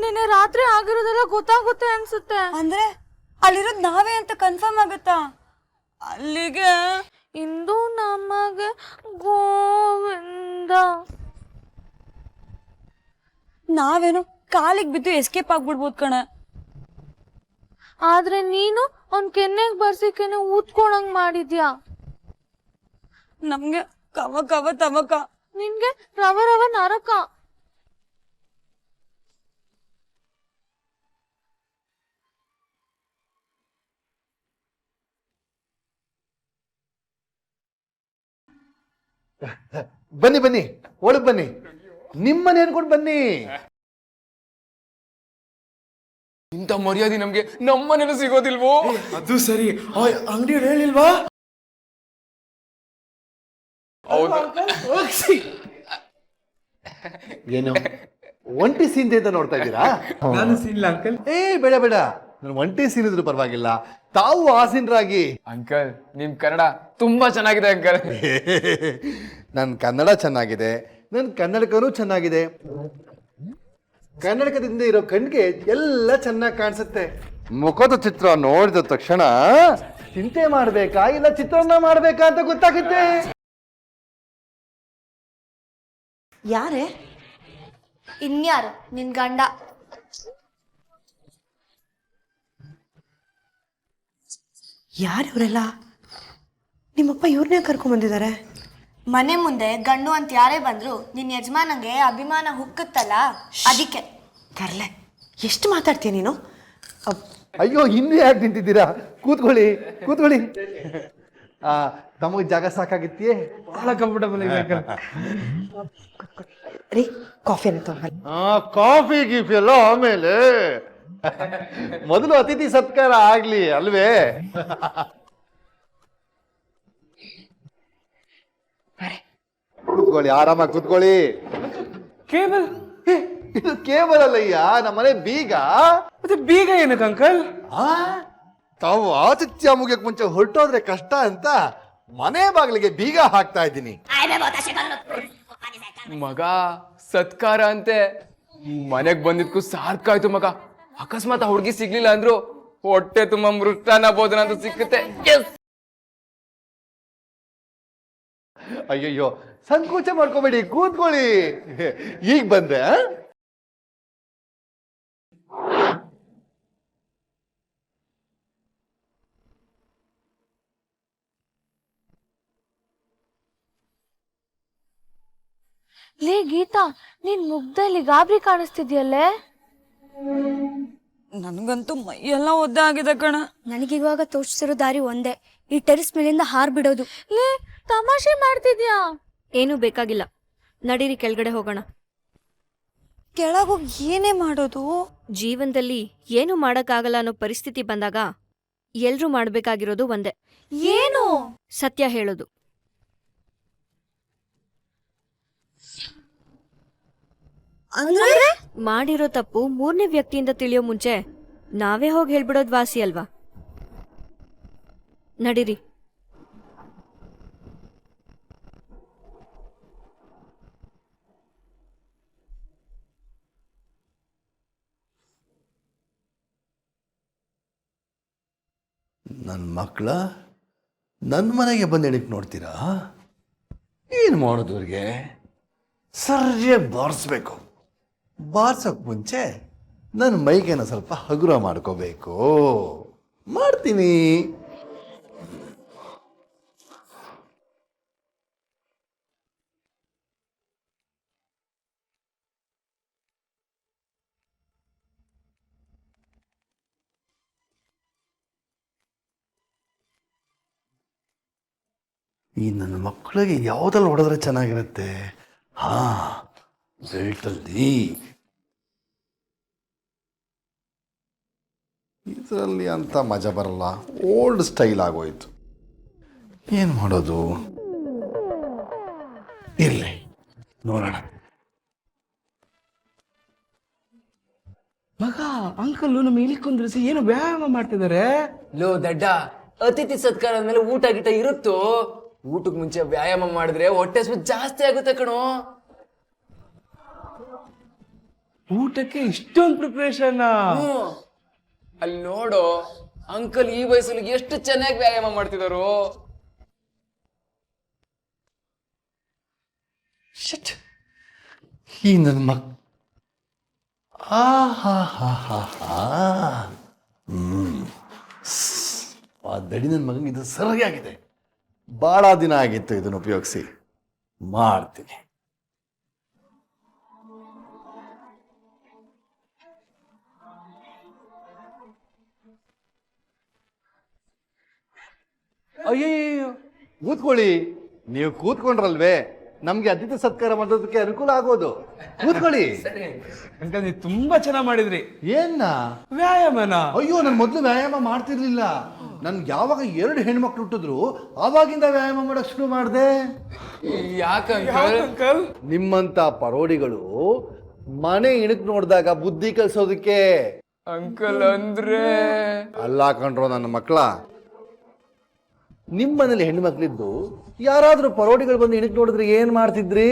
A: ನಿನ್ನೆ ರಾತ್ರಿ ಆಗಿರೋದೆಲ್ಲ ಗೊತ್ತಾಗುತ್ತೆ ಅನ್ಸುತ್ತೆ.
B: ಅಂದ್ರೆ ಅಲ್ಲಿರೋದು ನಾವೇ ಅಂತ ಕನ್ಫರ್ಮ್ ಆಗುತ್ತಾ? ಅಲ್ಲಿಗೆ
A: ಇಂದು ನಮಗೆ ಗೋವಿಂದ.
B: ನಾವೇನೋ ಕಾಲಿಗೆ ಬಿದ್ದು ಎಸ್ಕೇಪ್ ಆಗ್ಬಿಡ್ಬೋದು ಕಣ.
A: ಆದ್ರೆ ನೀನು ಅವ್ನ್ ಕೆನ್ನೆಗ್ ಬರ್ಸಿಕೆನೆ ಊದ್ಕೊಳಂಗ್ ಮಾಡಿದ್ಯಾ.
B: ನಮ್ಗೆ ಕವ ಕವ ತವಕ,
A: ನಿನ್ಗೆ ರವ ರವ ನರಕ.
D: ಬನ್ನಿ ಬನ್ನಿ, ಒಳಗ್ ಬನ್ನಿ. ನಿಮ್ಮನೆ ಅನ್ಕೊಂಡು ಬನ್ನಿ.
J: ಇಂಥ ಮರ್ಯಾದೆ ನಮ್ಗೆ ನಮ್ಮನೇಲೂ ಸಿಗೋದಿಲ್ವೋ?
E: ಅದು ಸರಿ, ಅಂಗಡಿ ಹೇಳಿಲ್ವಾ?
D: ಏನು ಒಂಟಿ ಸೀನ್ ಅಂತ ನೋಡ್ತಾ ಇದ್ದೀರಾ?
E: ನಾನು ಸೀನಿಲ್ಲ ಅಂಕಲ್.
D: ಬೇಡ ಬೇಡ, ನಾನು ಒಂಟಿ ಸೀನ್ ಇದ್ರು ಪರವಾಗಿಲ್ಲ, ತಾವು ಆಸೀನರಾಗಿ.
J: ಅಂಕಲ್ ನಿಮ್ ಕನ್ನಡ ತುಂಬಾ ಚೆನ್ನಾಗಿದೆ ಅಂಕಲ್.
D: ನನ್ನ ಕನ್ನಡ ಚೆನ್ನಾಗಿದೆ, ನನ್ನ ಕನ್ನಡಕನೂ ಚೆನ್ನಾಗಿದೆ. ಕನ್ನಡಕದಿಂದ ಇರೋ ಕಣ್ಣಿಗೆ ಎಲ್ಲ ಚೆನ್ನಾಗಿ ಕಾಣಿಸುತ್ತೆ. ಮುಖದ ಚಿತ್ರ ನೋಡಿದ ತಕ್ಷಣ ಚಿಂತೆ ಮಾಡ್ಬೇಕಾ ಇಲ್ಲ ಚಿತ್ರಾನ್ನ ಮಾಡ್ಬೇಕಾ ಅಂತ ಗೊತ್ತಾಗುತ್ತೆ.
B: ಯಾರೇ?
L: ಇನ್ಯಾರು? ನಿನ್ ಗಂಡ.
H: ಯಾರಿವರೆಲ್ಲ? ನಿಮ್ಮಪ್ಪ ಇವ್ರನ್ನೇ ಕರ್ಕೊಂಡ್ ಬಂದಿದ್ದಾರೆ.
L: ಮನೆ ಮುಂದೆ ಗಂಡು ಅಂತ ಯಾರೇ ಬಂದ್ರು ನಿನ್ ಯಜಮಾನಂಗೆ ಅಭಿಮಾನ ಹುಕ್ಕುತ್ತಲ್ಲ, ಅದಕ್ಕೆ.
H: ತರ್ಲೆ, ಎಷ್ಟು ಮಾತಾಡ್ತೀಯ ನೀನು?
D: ಅಯ್ಯೋ, ಇನ್ನೂ ಯಾಕೆ ನಿಂತಿದ್ದೀರಾ? ಕೂತ್ಕೊಳ್ಳಿ ಕೂತ್ಕೊಳ್ಳಿ. ತಮಗೆ ಜಾಗ ಸಾಕಾಗಿತ್ತೀಯೇ?
E: ಬಹಳ ಕಂಫರ್ಟಬಲ್ ಇದೆ ಅಂಕಲ್.
H: ರೀ, ಕಾಫಿ ಅಂತ.
D: ಕಾಫಿ ಗೀಫಿ ಎಲ್ಲ ಆಮೇಲೆ, ಮೊದಲು ಅತಿಥಿ ಸತ್ಕಾರ ಆಗ್ಲಿ ಅಲ್ವೇ? ಕೂತ್ಕೊಳ್ಳಿ, ಆರಾಮಾಗಿ ಕೂತ್ಕೊಳ್ಳಿ.
E: ಕೇಬಲ್?
D: ಇದು ಕೇಬಲ್ ಅಲ್ಲಯ್ಯ, ನಮ್ಮನೆ ಬೀಗ.
E: ಮತ್ತೆ ಬೀಗ ಏನಕ್ಕೆ ಅಂಕಲ್?
D: ತಾವು ಆತಿಥ್ಯ ಮುಗಿಯಕ್ ಮುಂಚೆ ಹೊರಟೋದ್ರೆ ಕಷ್ಟ ಅಂತ ಮನೆ ಬಾಗಿಲಿಗೆ ಬೀಗ ಹಾಕ್ತಾ ಇದ್ದೀನಿ.
J: ಮಗ ಸತ್ಕಾರ ಅಂತೆ ಮನೆಗ್ ಬಂದಿದ್ಕು ಸಾರ್ಕಾಯ್ತು ಮಗ. ಅಕಸ್ಮಾತ್ ಹುಡುಗಿ ಸಿಗ್ಲಿಲ್ಲ ಅಂದ್ರು ಹೊಟ್ಟೆ ತುಂಬಾ ಮೃಷ್ಟಾನ್ನ ಭೋಜನ ಅಂತ ಸಿಕ್ಕುತ್ತೆ.
D: ಅಯ್ಯಯ್ಯೋ, ಸಂಕೋಚ ಮಾಡ್ಕೋಬೇಡಿ, ಕೂತ್ಕೊಳ್ಳಿ. ಈಗ ಬಂದೆ.
A: ಲೇ ಗೀತಾ, ನಿನ್ ಮುಗ್ದಲ್ಲಿ ಗಾಬರಿ ಕಾಣಿಸ್ತಿದ್ಯಲ್ಲೇ?
B: ನನ್ಗಂತೂ ಮೈಯೆಲ್ಲ ಒದ್ದೆ ಆಗಿದೆ ಕಣ.
L: ನನಗಿವಾಗ ತೋರಿಸಿರೋ ದಾರಿ ಒಂದೇ, ಈ ಟೆರಿಸ್ ಮೇಲಿಂದ ಹಾರ್ ಬಿಡೋದು.
A: ಲೇ, ತಮಾಷೆ ಮಾಡ್ತಿದ್ಯಾ?
C: ಏನೂ ಬೇಕಾಗಿಲ್ಲ, ನಡೀರಿ ಕೆಳಗಡೆ ಹೋಗೋಣ.
B: ಕೆಳಗೋಗಿ ಏನೇ ಮಾಡೋದು?
C: ಜೀವನದಲ್ಲಿ ಏನು ಮಾಡಕ್ಕಾಗಲ್ಲ ಅನ್ನೋ ಪರಿಸ್ಥಿತಿ ಬಂದಾಗ ಎಲ್ರೂ ಮಾಡ್ಬೇಕಾಗಿರೋದು ಒಂದೇ.
A: ಏನು?
C: ಸತ್ಯ ಹೇಳೋದು.
B: ಅಂದ್ರೆ
C: ಮಾಡಿರೋ ತಪ್ಪು ಮೂರನೇ ವ್ಯಕ್ತಿಯಿಂದ ತಿಳಿಯೋ ಮುಂಚೆ ನಾವೇ ಹೋಗಿ ಹೇಳ್ಬಿಡೋದು ವಾಸಿ ಅಲ್ವಾ? ನಡೀರಿ.
D: ನನ್ನ ಮಕ್ಕಳ ನನ್ನ ಮನೆಗೆ ಬಂದು ಎಣಿಕ್ ನೋಡ್ತೀರಾ? ಏನು ಮಾಡೋದು ಅವ್ರಿಗೆ? ಸರಿಯಾಗಿ ಬಾರಿಸ್ಬೇಕು. ಬಾರ್ಸೋಕ್ ಮುಂಚೆ ನನ್ನ ಮೈಗೇನ ಸ್ವಲ್ಪ ಹಗುರ ಮಾಡ್ಕೋಬೇಕು. ಮಾಡ್ತೀನಿ.
F: ಈ ನನ್ನ ಮಕ್ಕಳಿಗೆ ಯಾವುದ್ರಲ್ಲಿ ಹೊಡೆದ್ರೆ ಚೆನ್ನಾಗಿರುತ್ತೆ? ಹಾ, ಬೆಲ್ಟಲ್ಲಿ. ಇದರಲ್ಲಿ ಅಂತ ಮಜಾ ಬರಲ್ಲ, ಓಲ್ಡ್ ಸ್ಟೈಲ್ ಆಗೋಯ್ತು. ಏನು ಮಾಡೋದು? ಇರಲಿ, ನೋಡೋಣ.
E: ಮಗ, ಅಂಕಲ್ ನಮ್ಮ ಇಲ್ಲಿ ಕುಂದ್ರಿಸಿ ಏನು ವ್ಯಾಯಾಮ ಮಾಡ್ತಿದ್ದಾರೆ.
J: ಲೋ ದಡ್ಡ, ಅತಿಥಿ ಸತ್ಕಾರ ಆದ್ಮೇಲೆ ಊಟ ಗಿಟ ಇರುತ್ತೋ? ಊಟಕ್ಕೆ ಮುಂಚೆ ವ್ಯಾಯಾಮ ಮಾಡಿದ್ರೆ ಹೊಟ್ಟೆ ಹಸಿವು ಜಾಸ್ತಿ ಆಗುತ್ತೆ ಕಣೋ.
E: ಊಟಕ್ಕೆ ಇಷ್ಟೊಂದು ಪ್ರಿಪ್ರೇಷನ್?
J: ಅಲ್ಲಿ ನೋಡು, ಅಂಕಲ್ ಈ ವಯಸ್ಸಲ್ಲಿ ಎಷ್ಟು ಚೆನ್ನಾಗಿ ವ್ಯಾಯಾಮ ಮಾಡ್ತಿದಾರು.
F: ಈ ನನ್ನ ಮಕ್ ಆ ಹಾ ಹಾ ಹಾ ಹಾ ಆ ದಡಿ ನನ್ನ ಮಗನಿಗೆ ಇದು ಸರಿಯಾಗಿದೆ. ಭಾಳ ದಿನ ಆಗಿತ್ತು ಇದನ್ನು ಉಪಯೋಗಿಸಿ. ಮಾಡ್ತೀನಿ. ಅಯ್ಯಯ್ಯೋ, ಕೂತ್ಕೊಳ್ಳಿ. ನೀವು ಕೂತ್ಕೊಂಡ್ರಲ್ವೇ ನಮ್ಗೆ ಅತಿಥಿ ಸತ್ಕಾರ ಮಾಡೋದಕ್ಕೆ ಅನುಕೂಲ ಆಗೋದು. ಕೂತ್ಕೊಳ್ಳಿ.
E: ಅಂಕಲ್, ನೀವು ತುಂಬಾ ಚೆನ್ನಾಗಿ ಮಾಡಿದ್ರಿ.
F: ಏನ್ನ
E: ವ್ಯಾಯಾಮನ?
F: ಅಯ್ಯೋ, ನಾನು ಮೊದಲು ವ್ಯಾಯಾಮ ಮಾಡ್ತಿರ್ಲಿಲ್ಲ. ನನ್ಗೆ ಯಾವಾಗ 2 ಹೆಣ್ಮಕ್ಳು ಹುಟ್ಟಿದ್ರು ಆವಾಗಿಂದ ವ್ಯಾಯಾಮ ಮಾಡಕ್ ಶುರು ಮಾಡಿದೆ.
J: ಯಾಕಂಕಲ್?
F: ನಿಮ್ಮಂತ ಪರೋಡಿಗಳು ಮನೆ ಇಣಕ್ ನೋಡಿದಾಗ ಬುದ್ಧಿ ಕಲ್ಸೋದಕ್ಕೆ.
J: ಅಂಕಲ್ ಅಂದ್ರೆ
F: ಅಲ್ಲ ಕಣ್ರೋ ನನ್ನ ಮಕ್ಕಳ. ನಿಮ್ಮನೇಲಿ ಹೆಣ್ಮಕ್ಳಿದ್ದು ಯಾರಾದ್ರೂ ಪರೋಡಿಗಳು ಬಂದು ಇಣಕ್ ನೋಡಿದ್ರೆ ಏನ್ ಮಾಡ್ತಿದ್ರಿ?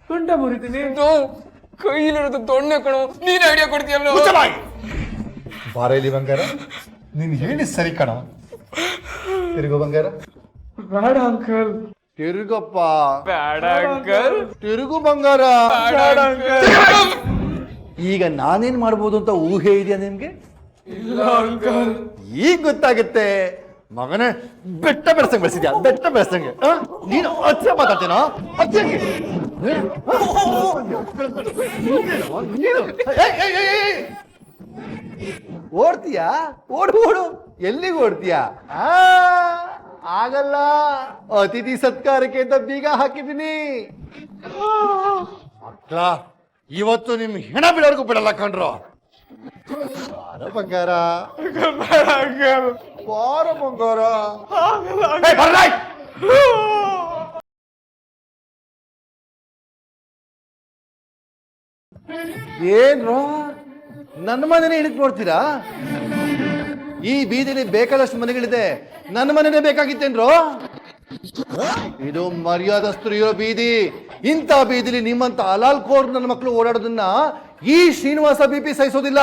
E: ತುಂಟ ಮುರಿತೀನಿ.
J: ಕೈಲಿರೋದು ದೊಣ್ಣೆ ಕಣೋ, ನೀನ್ ಐಡಿಯಾ ಕೊಡ್ತೀಯಲ್ಲ.
F: ಬಾರೇಲಿ ಬಂಗಾರ, ನೀನ್ ಹೇಳಿ ಸರಿ ಕಣ. ತಿರುಗು ಬಂಗಾರ.
E: ಬೇಡ ಅಂಕಲ್.
F: ತಿರುಗಪ್ಪ.
J: ಬೇಡ ಅಂಕಲ್.
F: ತಿರುಗು ಬಂಗಾರ.
J: ಬೇಡ ಅಂಕಲ್.
F: ಈಗ ನಾನೇನ್ ಮಾಡ್ಬೋದು ಅಂತ ಊಹೆ ಇದೆಯಾ ನಿಮ್ಗೆ?
J: ಇಲ್ಲ ಅಂಕಲ್.
F: ಈಗ ಗೊತ್ತಾಗುತ್ತೆ. ಮಗನೇ, ಬೆಟ್ಟ ಬೆಳೆಸಂಗ್ ಬೆಳೆಸಿದ್ಯಾ, ಬೆಟ್ಟ ಬೆಳೆಸಂಗೆ. ನೀನು ಹತ್ರ ಮಾತಾಡ್ತೇನೋ? ಓಡ್ತೀಯಾ? ಓಡು ಓಡು. ಎಲ್ಲಿಗೆ ಓಡ್ತೀಯಾ? ಆಗಲ್ಲ. ಅತಿಥಿ ಸತ್ಕಾರಕ್ಕೆ ಅಂತ ಬೀಗ ಹಾಕಿದ್ದೀನಿ. ಅಕ್ಕ, ಇವತ್ತು ನಿಮ್ ಹೆಣ ಬಿಡೋರ್ಗು ಬಿಡಲ್ಲ ಕಣ್ರು. ಬಂಗಾರ. ಬಾರ ಬಂಗಾರ. ಏನ್ರೋ ನನ್ನ ಮನೆನೇ ಇಳಿಕ್ ನೋಡ್ತೀರಾ? ಈ ಬೀದಿಲಿ ಬೇಕಾದಷ್ಟು ಮನೆಗಳಿದೆ, ನನ್ನ ಮನೆನೇ ಬೇಕಾಗಿತ್ತೇನ್ರೋ? ಇದು ಮರ್ಯಾದಸ್ಥರು ಇರೋ ಬೀದಿ. ಇಂಥ ಬೀದಿಲಿ ನಿಮ್ಮಂತ ಅಲಾಲ್ ಕೋರ್ ನನ್ನ ಮಕ್ಕಳು ಓಡಾಡೋದನ್ನ ಈ ಶ್ರೀನಿವಾಸ ಬಿಪಿ ಸಹಿಸೋದಿಲ್ಲ.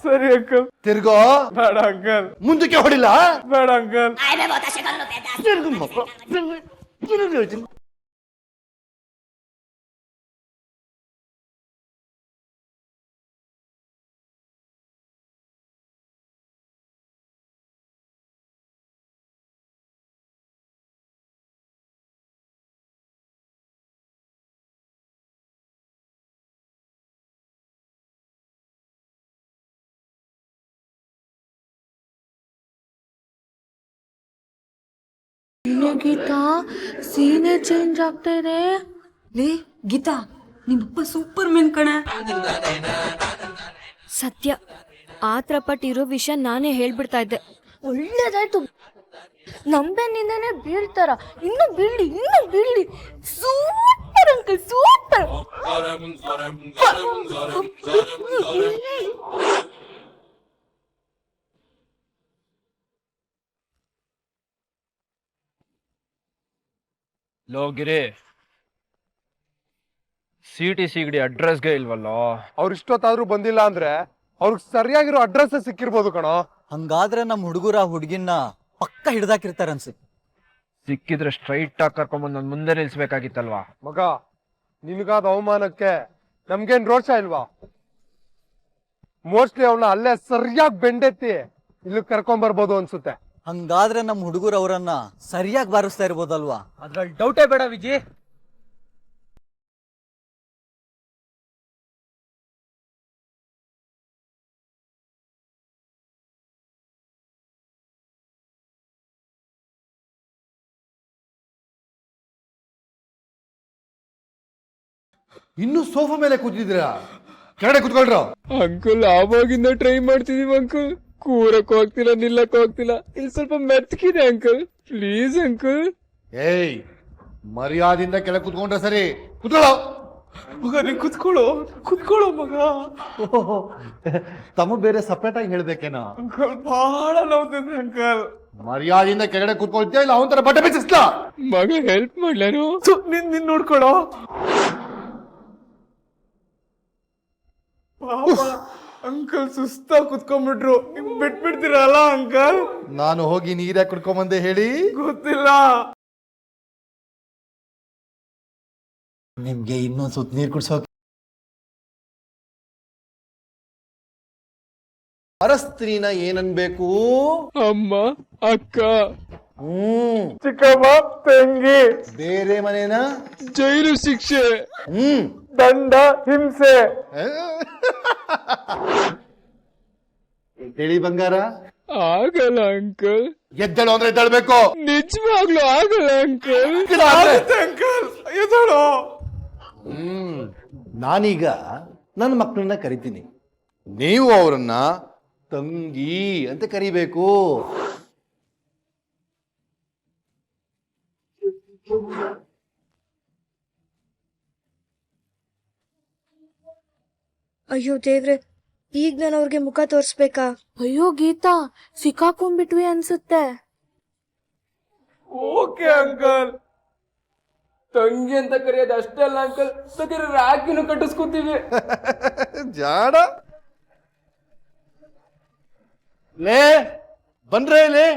E: ಸರಿ ಅಂಕಲ್.
F: ತಿರ್ಗೋ.
E: ಬೇಡ ಅಂಕಲ್.
F: ಮುಂದಕ್ಕೆ ಹೊಡಿಲ್ಲ.
E: ಬೇಡ ಅಂಕಲ್.
F: ತಿರ್ಗು ಮಕ್ಕಳು. ತಿರ್ಗು.
A: ಗೀತಾ, ಸೀನೆ ಚೇಂಜ್ ಆಗ್ತಾ ಇದೆ.
B: ಲೇ ಗೀತಾ, ನಿಮ್ಮಪ್ಪ ಸೂಪರ್ ಮೆನ್ ಕಣೆ.
C: ಸತ್ಯ, ಆತರ ಪಟ್ಟಿರೋ ವಿಷಯ ನಾನೇ ಹೇಳ್ಬಿಡ್ತಾ ಇದ್ದೆ.
A: ಒಳ್ಳೇದಾಯ್ತು. ನಂಬೆನಿಂದನೇ ಬೀಳ್ತಾರ. ಇನ್ನು ಬೀಳಿ, ಇನ್ನು ಬೀಳಿ. Super uncle, super.
E: ಲೋಗಿರಿ, CTC ಅಡ್ರೆಸ್ಗೆ ಇಲ್ವಲ್ಲ?
G: ಅವ್ರು ಇಷ್ಟೊತ್ತಾದ್ರೂ ಬಂದಿಲ್ಲ ಅಂದ್ರೆ ಅವ್ರಿಗೆ ಸರಿಯಾಗಿರೋ ಅಡ್ರೆಸ್ ಸಿಕ್ಕಿರ್ಬೋದು ಕಣೋ.
K: ಹಂಗಾದ್ರೆ ನಮ್ಮ ಹುಡುಗರ ಹುಡುಗಿನ ಪಕ್ಕ ಹಿಡ್ದಾಕಿರ್ತಾರ ಅನ್ಸುತ್ತೆ.
E: ಸಿಕ್ಕಿದ್ರೆ ಸ್ಟ್ರೈಟ್ ಆಗಿ ಕರ್ಕೊಂಬಂದು ನನ್ನ ಮುಂದೆ ನಿಲ್ಸ್ಬೇಕಾಗಿತ್ತಲ್ವಾ?
G: ಮಗ, ನಿನ್ಗಾದ ಅವಮಾನಕ್ಕೆ ನಮ್ಗೇನ್ ರೋಷ ಇಲ್ವಾ? ಮೋಸ್ಟ್ಲಿ ಅವನ್ನ ಅಲ್ಲೇ ಸರಿಯಾಗಿ ಬೆಂಡೆತ್ತಿ ಇಲ್ಲಿ ಕರ್ಕೊಂಡ್ ಬರ್ಬೋದು ಅನ್ಸುತ್ತೆ.
K: ಹಂಗಾದ್ರೆ ನಮ್ಮ ಹುಡುಗರು ಅವರನ್ನ ಸರಿಯಾಗಿ ಬಾರಿಸ್ತಾ ಇರ್ಬೋದಲ್ವಾ?
E: ಅದ್ರಲ್ಲಿ ಡೌಟೇ ಬೇಡ ವಿಜಿ.
D: ಇನ್ನು ಸೋಫಾ ಮೇಲೆ ಕೂತಿದ್ದೀರಾ? ಕೆಳಗಡೆ ಕೂತ್ಕೊಳ್ರು.
J: ಅಂಕಲ್ ಆವಾಗಿಂದ ಟ್ರೈ ಮಾಡ್ತಿದೀವಿ ಅಂಕಲ್, ಕೂರಕ್ ಹೋಗ್ತಿಲ್ಲ, ನಿಲ್ಲಕ್ ಹೋಗ್ತಿಲ್ಲ. ಇಲ್ಲಿ ಸ್ವಲ್ಪ ಮೆತ್ತಗಿದೆ ಅಂಕಲ್, ಪ್ಲೀಸ್ ಅಂಕಲ್.
D: ಏಯ್, ಮರ್ಯಾದಿಂದ ಕೆಳಗೆ ಕೂತ್ಕೊಂಡ್ರೆ ಸರಿ. ಕೂತ್ಕೊಳ್ಳೋ
G: ಮಗ, ನೀನ್ ಕುತ್ಕೊಳ್ಳೋ ಮಗ.
D: ತಮ್ಮ ಬೇರೆ ಸಪ್ರೇಟ್ ಆಗಿ ಹೇಳ್ಬೇಕೇನೋ?
G: ಅಂಕಲ್ ಬಹಳ ನೋವ್ತಿದೆ ಅಂಕಲ್.
D: ಮರ್ಯಾದಿಂದ ಕೆಳಗಡೆ ಕೂತ್ಕೊಳ್ತೀಯ ಇಲ್ಲ ಅವನ ತರ ಬಟ್ಟೆ ಬಿಚ್ಚಿಸ್ಲಾ?
J: ಮಗ ಹೆಲ್ಪ್ ಮಾಡ್ಲಾನು?
G: ನಿನ್ ನೋಡ್ಕೊಳ್ಳೋ. ಪಾಪ ಅಂಕಲ್ ಸುಸ್ತಾಗಿ ಕುತ್ಕೊಂಡ್ಬಿಟ್ರು. ಬಿಟ್ಬಿಡ್ತೀರಲ್ಲ ಅಂಕಲ್?
D: ನಾನು ಹೋಗಿ ನೀರೇ ಕುಡ್ಕೊಂಬಂದೆ ಹೇಳಿ.
G: ಗೊತ್ತಿಲ್ಲ.
K: ನಿಮ್ಗೆ ಇನ್ನೊಂದು ಸುತ್ತ ನೀರು ಕುಡ್ಸೋಕೆ
D: ಪರಸ್ತ್ರೀನ ಏನನ್ಬೇಕು?
J: ಅಮ್ಮ, ಅಕ್ಕ,
G: ಚಿಕ್ಕಮ್ಮ, ತಂಗಿ.
D: ಬೇರೆ ಮನೇನ
J: ಜೈಲು ಶಿಕ್ಷೆ,
G: ದಂಡ, ಹಿಂಸೆ.
D: ಹೇಳಿ ಬಂಗಾರ.
J: ಆಗಲ್ಲ ಅಂಕಲ್.
D: ಎದ್ದೇಳು ಅಂದ್ರೆ ಎದ್ದೇಳ್ಬೇಕು.
J: ನಿಜವಾಗ್ಲೂ ಆಗಲ್ಲ ಅಂಕಲ್.
G: ಅಂಕಲ್ ಎದಳು.
D: ನಾನೀಗ ನನ್ನ ಮಕ್ಕಳನ್ನ ಕರಿತೀನಿ, ನೀವು ಅವರನ್ನ ತಂಗಿ ಅಂತ ಕರಿಬೇಕು.
L: ಅಯ್ಯೋ ದೇವ್ರೆ, ಈಗ ನಾನು ಅವ್ರಿಗೆ ಮುಖ ತೋರಿಸ್ಬೇಕಾ?
A: ಅಯ್ಯೋ ಗೀತಾ, ಸಿಕ್ಕಾಕೊಂಡ್ಬಿಟ್ವಿ ಅನ್ಸುತ್ತೆ.
G: Okay uncle.
J: ತಂಗಿ ಅಂತ ಕರೆಯೋದು ಅಷ್ಟೇ ಅಲ್ಲ ಅಂಕಲ್, ಬೇಕಾದ್ರೆ ರಾಕಿನೂ ಕಟ್ಟಿಸ್ಕೊತೀವಿ.
D: ಜಾಡ ಲೇ, ಬನ್ರೇ ಲೇ.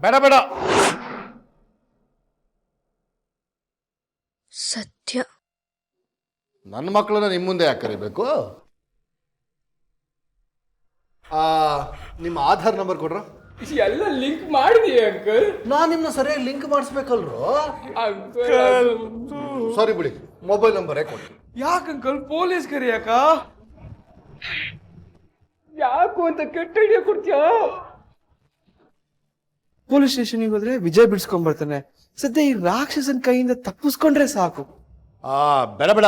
D: ಬೇಡ ಬೇಡ,
L: ಸತ್ಯ.
D: ನನ್ನ ಮಕ್ಕಳನ್ನ ನಿಮ್ಮ ಮುಂದೆ ಯಾಕೆ ಕರಿಬೇಕು? ನಿಮ್ಮ ಆಧಾರ್ ನಂಬರ್ ಕೊಡ್ರ.
J: ಎಲ್ಲ ಲಿಂಕ್ ಮಾಡಿದೀವಿ ಅಂಕಲ್.
D: ನಾನು ನಿಮ್ನ ಸರಿಯಾಗಿ ಲಿಂಕ್ ಮಾಡಿಸ್ಬೇಕಲ್ರು.
J: ಅಂಕಲ್
D: ಸಾರಿ ಬಿಡಿ, ಮೊಬೈಲ್ ನಂಬರೇ ಕೊಡಿ.
G: ಯಾಕೆ ಅಂಕಲ್? ಪೊಲೀಸ್ ಕರಿಯಾಕ?
J: ಯಾಕು ಅಂತ ಕೆಟ್ಟ ಐಡಿಯಾ ಕೊಡ್ತೀಯಾ?
G: ಪೊಲೀಸ್ ಸ್ಟೇಷನ್ಗೆ ಹೋದ್ರೆ ವಿಜಯ್ ಬಿಡ್ಸ್ಕೊಂಡ್ ಬರ್ತಾನೆ. ಸದ್ಯ ಈ ರಾಕ್ಷಸನ್ ಕೈಯಿಂದ ತಪ್ಪಿಸ್ಕೊಂಡ್ರೆ ಸಾಕು.
D: ಬೇಡ ಬೇಡ,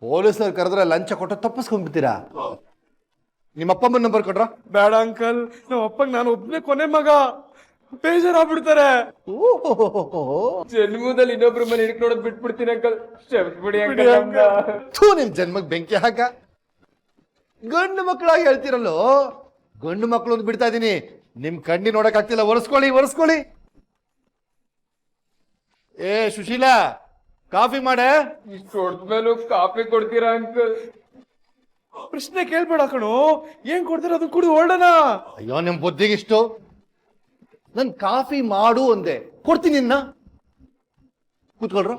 D: ಪೊಲೀಸ್ನವ್ರು ಕರೆದ್ರೆ ಲಂಚ ಕೊಟ್ಟು ತಪ್ಪಿಸ್ಕೊಂಡ್ಬಿಡ್ತೀರಾ. ನಿಮ್ಮ ಅಪ್ಪಮ್ಮನ ನಂಬರ್ ಕೊಡ್ರ.
G: ಬೇಡ ಅಂಕಲ್, ನಮ್ಮ ಅಪ್ಪಂಗ್ ನಾನು ಒಬ್ಬನೇ ಕೊನೆ ಮಗ, ಬೇಜಾರಾಗ್ಬಿಡ್ತಾರೆ.
J: ಜನ್ಮದಲ್ಲಿ ಇನ್ನೊಬ್ರು ಮನೆ ಹಿಡ್ಕೊಂಡು ನೋಡೋದ್ ಬಿಟ್ಬಿಡ್ತೀನಿ ಅಂಕಲ್. ಬಿಡಿ ಅಂಕಲ್.
D: ನಿಮ್ ಜನ್ಮಕ್ ಬೆಂಕಿ ಹಾಕ. ಗಂಡು ಮಕ್ಕಳಾಗಿ ಹೇಳ್ತಿರಲ್ಲೋ, ಗಂಡು ಮಕ್ಕಳು ಒಂದು ಬಿಡ್ತಾ ಇದೀನಿ. ನಿಮ್ ಕಣ್ಣಿ ನೋಡಕ್ ಆಗ್ತಿಲ್ಲ, ಒರೆಸ್ಕೊಳ್ಳಿ. ಏ ಸುಶೀಲಾ, ಕಾಫಿ ಮಾಡೆ.
J: ಇಷ್ಟು ಹೊಡ್ದ್ಮೇಲೂ ಕಾಫಿ ಕೊಡ್ತೀರಾ ಅಂಕಲ್?
G: ಪ್ರಶ್ನೆ ಕೇಳ್ಬೇಡ ಕಣೋ, ಏನ್ ಕೊಡ್ತಾರೆ ಅದನ್ನ ಕುಡಿ ಹೊರಡೋಣ.
D: ಅಯ್ಯೋ, ನಿಮ್ ಬುದ್ಧಿಗಿಷ್ಟು. ನನ್ ಕಾಫಿ ಮಾಡು ಅಂದೆ, ಕೊಡ್ತೀನಿ ನಿನ್ನ. ಕೂತ್ಕೊಳ್ರು.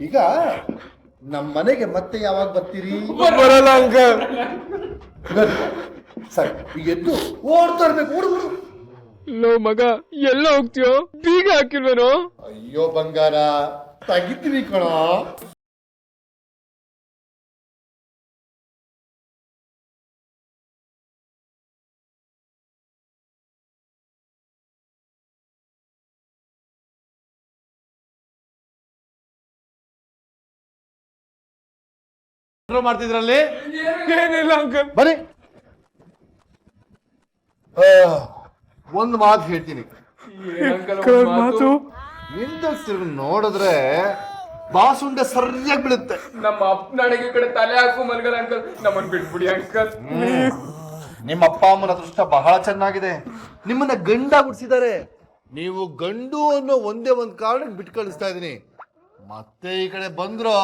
D: ಈಗ ನಮ್ಮ ಮನೆಗೆ ಮತ್ತೆ ಯಾವಾಗ ಬರ್ತೀರಿ?
G: ಬರಲ್ಲ ಅಂಕಲ್.
D: ಸರಿ, ಈಗ ಎದ್ದು ಓಡ್ತಾ ಇರ್ಬೇಕು. ಓಡು.
J: ಲೋ ಮಗ, ಎಲ್ಲ ಹೋಗ್ತೀಯೋ? ಬೀಗ ಹಾಕಿಲ್ವೇನೋ?
D: ಅಯ್ಯೋ ಬಂಗಾರ, ತೆಗಿತೀನಿ ಕಣೋ. ಮಾಡ್ತಿದ್ರಲ್ಲಿ
G: ಏನಿಲ್ಲ ಅಂಕಲ್.
D: ಬನ್ನಿ, ಒಂದು ಮಾತು ಹೇಳ್ತೀನಿ.
G: ಮಾತು
D: ತಿರುಗಿ ನೋಡಿದ್ರೆ ಬಾಸುಂಡೆ ಸರಿಯಾಗಿ ಬೀಳುತ್ತೆ.
J: ನಮ್ಮ ಅಪ್ಪನ ಅಡಿಗೆ ಕಡೆ ತಲೆ ಹಾಕು ಮಲ್ಗಲ್ಲ ಅಂಕಲ್, ನಮ್ಮನ್ ಬಿಟ್ಬಿಡಿ ಅಂಕಲ್.
D: ನಿಮ್ಮ ಅಪ್ಪ ಅಮ್ಮನ ಅದೃಷ್ಟ ಬಹಳ ಚೆನ್ನಾಗಿದೆ, ನಿಮ್ಮನ್ನ ಗಂಡ ಗುಡ್ಸಿದ್ದಾರೆ. ನೀವು ಗಂಡು ಅನ್ನೋ ಒಂದೇ ಒಂದು ಕಾರಣಕ್ಕೆ ಬಿಟ್ಟು ಕಳಿಸ್ತಾ ಇದೀನಿ. ಮತ್ತೆ ಈ ಕಡೆ ಬಂದ್ರೋ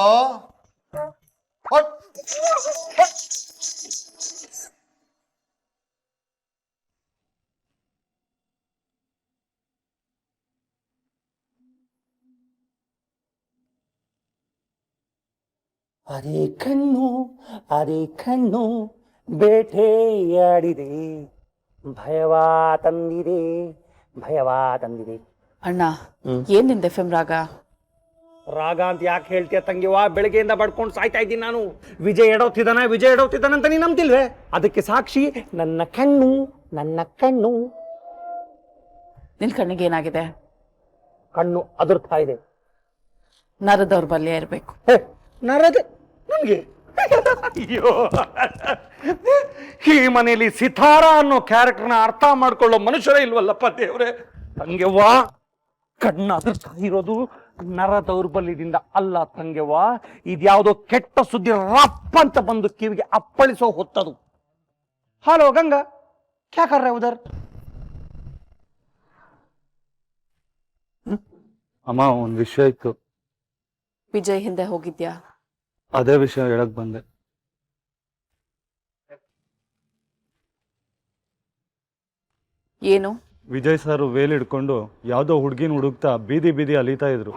N: ಅರೆ ಕಣ್ಣು ಬೇಟೆಯಾಡಿದೆ, ಭಯವಾ ತಂದಿದೆ.
I: ಅಣ್ಣ, ಏನ್ ನಿಂದ ಎಫ್ ಎಂ ರಾಗ?
G: ರಾಗ ಅಂತ ಯಾಕೆ ಹೇಳ್ತೀಯ ತಂಗಿವಾ? ಬೆಳಗ್ಗೆಯಿಂದ ಬಡ್ಕೊಂಡು ಸಾಯ್ತಾ ಇದ್ದೀನಿ ನಾನು. ವಿಜಯ್ ಎಡೋತಿದ್ದಾನೆ ಅಂತ ನೀನು ನಂಬ್ತಿಲ್ವೇ? ಅದಕ್ಕೆ ಸಾಕ್ಷಿ ನನ್ನ ಕಣ್ಣು, ನನ್ನ ಕಣ್ಣು.
I: ನಿನ್ ಕಣ್ಣಿಗೆ ಏನಾಗಿದೆ?
G: ಕಣ್ಣು ಅದರ್ತಾ ಇದೆ.
I: ನರ ದೌರ್ಬಲ್ಯ ಇರಬೇಕು.
G: ನರದ ನನಗೆ ಅಯ್ಯೋ, ಈ ಮನೆಯಲ್ಲಿ ಸಿತಾರ ಅನ್ನೋ ಕ್ಯಾರೆಕ್ಟರ್ನ ಅರ್ಥ ಮಾಡ್ಕೊಳ್ಳೋ ಮನುಷ್ಯರೇ ಇಲ್ವಲ್ಲಪ್ಪ ದೇವ್ರೆ. ತಂಗೆವ್ವ, ಕಣ್ಣ ಅದರ್ತಾ ಇರೋದು ನರ ದೌರ್ಬಲ್ಯದಿಂದ ಅಲ್ಲ ತಂಗೆವ್ವ, ಇದ್ಯಾವುದೋ ಕೆಟ್ಟ ಸುದ್ದಿ ರಪ್ಪ ಅಂತ ಬಂದು ಕಿವಿಗೆ ಅಪ್ಪಳಿಸೋ ಹೊತ್ತದು. ಹಲೋ ಗಂಗಾ, ಕ್ಯಾ ಕರ್ ರಹೆ ಉಧರ್?
E: ಅಮ್ಮ, ಒಂದು ವಿಷಯ ಇತ್ತು.
I: ವಿಜಯ್ ಹಿಂದೆ ಹೋಗಿದ್ಯಾ?
E: ಅದೇ ವಿಷಯ ಹೇಳಕ್ ಬಂದೆ.
I: ಏನು?
E: ವಿಜಯ್ ಸರ್ ವೇಲ್ ಹಿಡ್ಕೊಂಡು ಯಾವ್ದೋ ಹುಡ್ಗಿನ ಹುಡುಕ್ತಾ ಬೀದಿ ಬೀದಿ ಅಲಿತಾ ಇದ್ರು.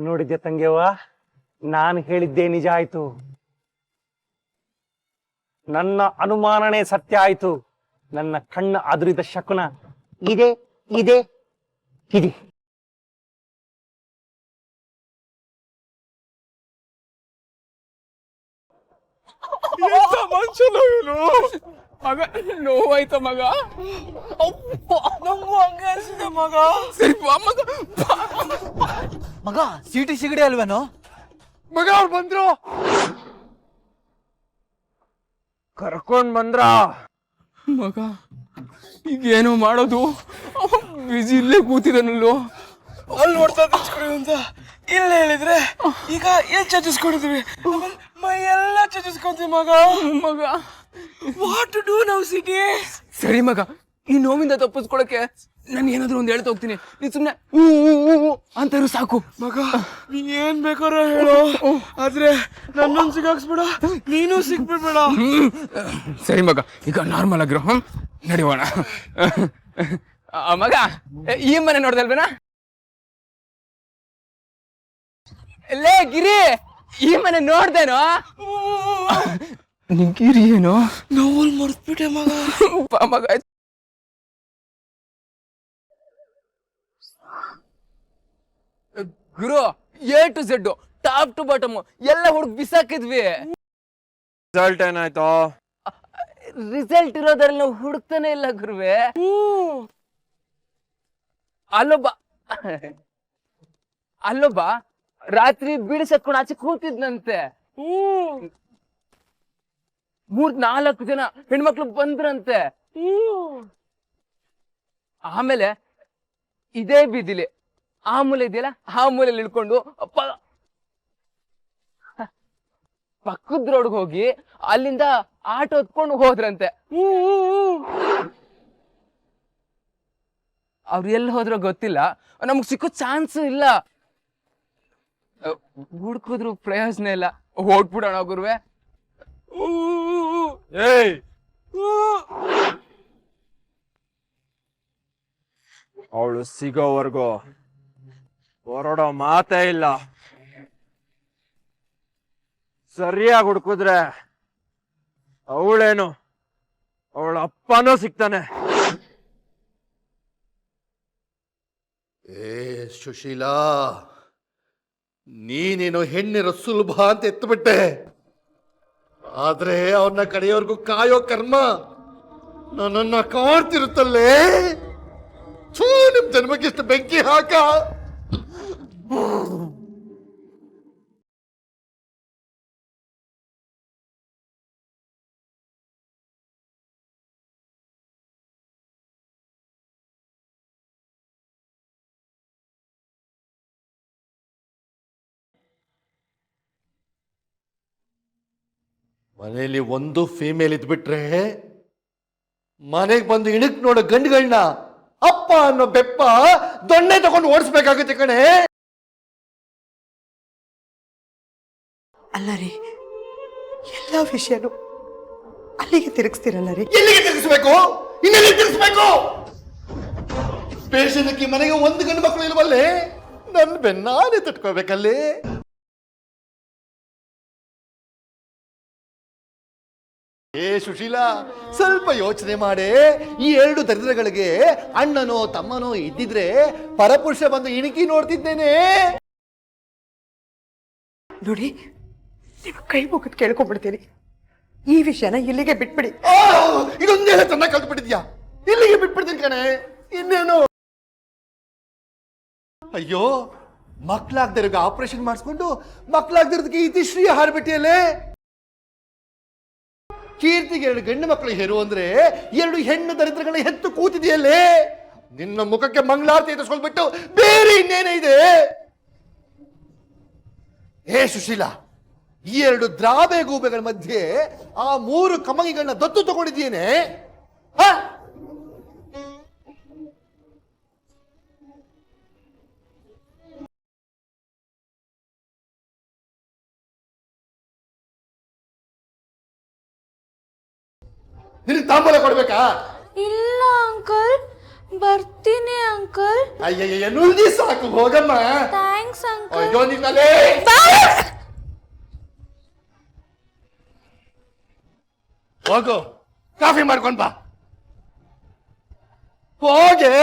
G: ನೋಡಿದ್ದೆ ತಂಗೆವ್ವ, ನಾನು ಹೇಳಿದ್ದೇ ನಿಜ ಆಯ್ತು. ನನ್ನ ಅನುಮಾನನೇ ಸತ್ಯ ಆಯ್ತು. ನನ್ನ ಕಣ್ಣ ಅದುರಿದ ಶಕುನ ಇದೆ ಇದೆ ಇದೆ.
J: ಮಗ ನೋವಾಯ್ತ ಮಗ.
K: ನಂಗೂ ಹಂಗೆ ಅನ್ಸಿದೆ ಮಗ.
J: ಸರಿ ಬಾ ಮಗ.
K: ಮಗ, ಸೀಟಿ ಸಿಗಡಿ ಅಲ್ವೇನೋ?
E: ಮಗ ಅವ್ರು ಬಂದ್ರು, ಕರ್ಕೊಂಡ್ ಬಂದ್ರ.
J: ಮಗ ಈಗ ಏನೋ ಮಾಡೋದು? ಬಿಜಿ ಇಲ್ಲೇ ಕೂತಿದನಲ್ಲೋ.
K: ಅಲ್ಲಿ ನೋಡ್ತಾ ಚಚ್ಕೊಡಿ ಅಂತ ಇಲ್ಲ ಹೇಳಿದ್ರೆ ಈಗ ಎಲ್ಲಿ ಚಚ್ಚಿಸ್ಕೊಂಡಿದೀವಿ, ಮೈ ಎಲ್ಲ ಚಚ್ಚಿಸ್ಕೊಂತೀವಿ ಮಗ.
J: ಮಗ
K: what to do now city?
J: ಸರಿ ಮಗ, ಈ ನೋವಿಂದ ತಪ್ಪಿಸ್ಕೊಳಕ್ಕೆ ನಾನು ಏನಾದ್ರು ಒಂದು ಹೇಳ್ತಾ ಹೋಗ್ತೀನಿ. ನೀನ್ ಸುಮ್ನೆ ಅಂತ ಇರು ಸಾಕು.
K: ಮಗ, ನೀ ಏನ್ ಬೇಕಾರೋ ಹೇಳು, ಆದ್ರೆ ನನ್ನೊಂದು ಸಿಗಾಕ್ಸ್ಬೇಡ, ನೀನು ಸಿಕ್ಬಿಡ್ಬೇಡ.
J: ಸರಿ ಮಗ, ಈಗ ನಾರ್ಮಲ್ ಆಗಿರೋ. ನಡಿಯೋಣ. ಮಗ, ಈ ಮನೆ ನೋಡ್ದಲ್ವೇನಾ? ಲೇ ಗಿರಿ, ಈ ಮನೆ ನೋಡ್ದೇನೋ? ಗಿರಿ ಏನೋ
K: ನೋವಲ್ ಮರ್ತ್ಬಿಟ್ಟೆ ಮಗ.
J: ಮಗ ಗುರು, A to Z, top to bottom ಎಲ್ಲ ಹುಡುಕ್ ಬಿಸಾಕಿದ್ವಿ.
E: ರಿಸಲ್ಟ್ ಏನಾಯ್ತು?
J: ರಿಸಲ್ಟ್ ಇರೋದ್ರಲ್ಲಿ ನಾವು ಹುಡುಕ್ತಾನೆ ಇಲ್ಲ ಗುರುವೆ. ಅಲ್ಲೊಬ್ಬ ರಾತ್ರಿ ಬೀಳಿಸತ್ಕೊಂಡು ಆಚೆ ಕೂತಿದ್ನಂತೆ. 3-4 ಜನ ಹೆಣ್ಮಕ್ಳು ಬಂದ್ರಂತೆ. ಆಮೇಲೆ ಇದೇ ಬೀದಿಲಿ ಆ ಮೂಲೆ ಇದೆಯಲ್ಲ, ಆ ಮೂಲೆಯಲ್ಲಿ ಇಳ್ಕೊಂಡು ಪಕ್ಕದ ರೋಡ್ಗೆ ಹೋಗಿ ಅಲ್ಲಿಂದ ಆಟೋ ಹೊತ್ಕೊಂಡು ಹೋದ್ರಂತೆ. ಅವ್ರು ಎಲ್ಲಿ ಹೋದ್ರೋ ಗೊತ್ತಿಲ್ಲ, ನಮಗ್ ಸಿಕ್ಕೋ ಚಾನ್ಸ್ ಇಲ್ಲ. ಹುಡ್ಕಿದ್ರು ಪ್ರಯೋಜನ ಇಲ್ಲ, ಓಡ್ಬಿಡೋಣ ಗುರುವೆ.
E: ಏಯ್, ಅವಳು ಸಿಗೋವರೆಗೂ ಹೊರಡೋ ಮಾತೇ ಇಲ್ಲ. ಸರಿಯಾಗಿ ಹುಡುಕಿದ್ರೆ ಅವಳೇನು ಅವಳ ಅಪ್ಪನೂ ಸಿಗ್ತಾನೆ.
F: ಏ ಸುಶೀಲಾ, ನೀನೇನೋ ಹೆಣ್ಣಿರೋ ಸುಲಭ ಅಂತ ಎತ್ತುಬಿಟ್ಟೆ, ಆದ್ರೆ ಅವ್ರನ್ನ ಕಡೆಯವರೆಗೂ ಕಾಯೋ ಕರ್ಮ ನನ್ನನ್ನ ಕಾಡ್ತಿರುತ್ತಲ್ಲೇ. ನಿಮ್ ಜನ್ಮಕ್ಕಿಷ್ಟು ಬೆಂಕಿ ಹಾಕ. ಮನೆಯಲ್ಲಿ ಒಂದು ಫೀಮೇಲ್ ಇದ್ಬಿಟ್ರೆ ಮನೆಗೆ ಬಂದು ಇಣಕ್ ನೋಡೋ ಗಂಡುಗಳನ್ನ ಅಪ್ಪ ಅನ್ನೋ ಬೆಪ್ಪ ದೊಣ್ಣೆ ತಗೊಂಡು ಓಡಿಸ್ಬೇಕಾಗುತ್ತೆ ಕಣೆ.
H: ಅಲ್ಲ ರೀ, ಎಲ್ಲ ವಿಷಯನೂ ಅಲ್ಲಿಗೆ ತಿರುಗಿಸ್ತೀರಲ್ಲ ರೀ?
F: ಎಲ್ಲಿಗೆ ತಿರುಗಿಸ್ಬೇಕು? ಇನ್ನೆಲ್ಲಿ ತಿರುಗಿಸ್ಬೇಕು? ಪೇಷನ್ಗೆ ಮನೆಗೆ ಒಂದು ಗಂಡು ಮಕ್ಕಳು ಇಲ್ವಲ್ಲೇ, ನನ್ನ ಬೆನ್ನಾನೆ ತಟ್ಕೋಬೇಕಲ್ಲೇ.
D: ಏ ಸುಶೀಲಾ, ಸ್ವಲ್ಪ ಯೋಚನೆ ಮಾಡೆ. ಈ 2 ದರಿದ್ರಗಳಿಗೆ ಅಣ್ಣನೋ ತಮ್ಮನೋ ಇದ್ದಿದ್ರೆ ಪರಪುರುಷ ಬಂದು ಇಣುಕಿ ನೋಡ್ತಿದ್ದೇನೆ.
H: ನೋಡಿ, ನೀವು ಕೈ ಮುಗಿದು ಕೇಳ್ಕೊಂಡ್ಬಿಡ್ತೀನಿ, ಈ ವಿಷಯನ ಇಲ್ಲಿಗೆ ಬಿಟ್ಬಿಡಿ.
D: ಇದೊಂದೇ ಚೆನ್ನಾಗಿ ಕಲ್ತ್ಬಿಟ್ಟಿದ್ಯಾ? ಇಲ್ಲಿಗೆ ಬಿಟ್ಬಿಡ್ತೀನಿ ಕಣೆ, ಇನ್ನೇನು. ಅಯ್ಯೋ, ಮಕ್ಳಾಗ್ದಿರೋಗ ಆಪರೇಷನ್ ಮಾಡಿಸ್ಕೊಂಡು ಮಕ್ಳಾಗ್ದಿರೋದಕ್ಕೆ ಇತಿಶ್ರೀ ಹಾರ್ಬಿಟ್ಟಿಯಲ್ಲೇ. ಕೀರ್ತಿಗೆ 2 ಗಂಡು ಮಕ್ಕಳು ಹೆರು ಅಂದ್ರೆ 2 ಹೆಣ್ಣು ದರಿದ್ರಗಳ ಹೆತ್ತು ಕೂತಿದೆಯಲ್ಲೇ. ನಿನ್ನ ಮುಖಕ್ಕೆ ಮಂಗಳಾರತಿ ಎತ್ತಿಸ್ಕೊಳ್ಬಿಟ್ಟು ಬೇರೆ ಇನ್ನೇನೇ ಇದೆ? ಹೇ ಸುಶೀಲಾ, ಈ 2 ದ್ರಾಬೆ ಗೂಬೆಗಳ ಮಧ್ಯೆ ಆ 3 ಕಮಗಿಗಳನ್ನ ದತ್ತು ತಗೊಂಡಿದ್ದೇನೆ. ನಿನಗೆ ತಾಂಬೂಲ ಕೊಡ್ಬೇಕಾ?
A: ಇಲ್ಲ ಅಂಕಲ್, ಬರ್ತೀನಿ ಅಂಕಲ್.
D: ಅಯ್ಯಯ್ಯ, ನುಳ್ಳಿ ಸಾಕು, ಹೋಗಮ್ಮ.
A: Thanks uncle.
D: ಅಯ್ಯೋ ನಿನ್ನಲೇ. ಹೋಗು, ಕಾಫಿ ಮಾಡ್ಕೊಂಡ್ ಬಾ. ಹೋಗೆ.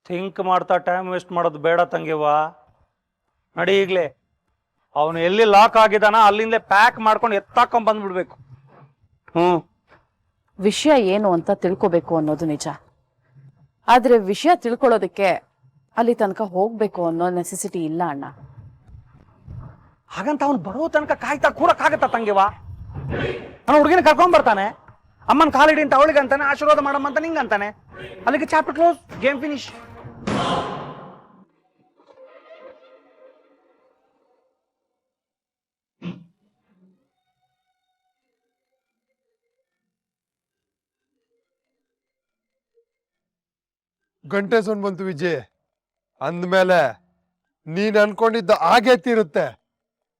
G: ಥಿಂಕ್ ಮಾಡ್ತಾ ಟೈಮ್ ವೇಸ್ಟ್ ಮಾಡೋದು ಬೇಡ ತಂಗಿವ್ವ. ನಡಿ ಈಗಲೇ. ಅವನು ಎಲ್ಲಿ ಲಾಕ್ ಆಗಿದಾನ ಅಲ್ಲಿಂದಲೇ ಪ್ಯಾಕ್ ಮಾಡ್ಕೊಂಡು ಎತ್ತಾಕೊಂಡ್ ಬಂದ್ಬಿಡ್ಬೇಕು.
I: ವಿಷಯ ಏನು ಅಂತ ತಿಳ್ಕೊಬೇಕು ಅನ್ನೋದು ನಿಜ. ಆದ್ರೆ ವಿಷಯ ತಿಳ್ಕೊಳ್ಳೋದಕ್ಕೆ ಅಲ್ಲಿ ತನಕ ಹೋಗ್ಬೇಕು ಅನ್ನೋ ನೆಸೆಸಿಟಿ ಇಲ್ಲ ಅಣ್ಣ.
G: ಹಾಗಂತ ಅವ್ನು ಬರೋ ತನಕ ಕಾಯ್ತಾ ಕೂರಕ್ಕಾಗತ್ತ ತಂಗಿವ? ನಾನು ಹುಡುಗಿನ ಕರ್ಕೊಂಡ್ ಬರ್ತಾನೆ, ಅಮ್ಮನ ಕಾಲಿಡಿ ಅಂತ ಅವಳಿಗೆ ಅಂತಾನೆ, ಆಶೀರ್ವಾದ ಮಾಡಮ್ಮ ಅಂತ ನಿಂಗೆ ಅಂತಾನೆ. ಅಲ್ಲಿಗೆ ಚಾಪ್ಟರ್ ಕ್ಲೋಸ್, ಗೇಮ್ ಫಿನಿಶ್.
F: ಗಂಟೆ ಸೊನ್ ಬಂತು ವಿಜಯ್. ಅಂದ್ಮೇಲೆ ನೀನ್ ಅನ್ಕೊಂಡಿದ್ದ ಹಾಗೆ ತೀರುತ್ತೆ,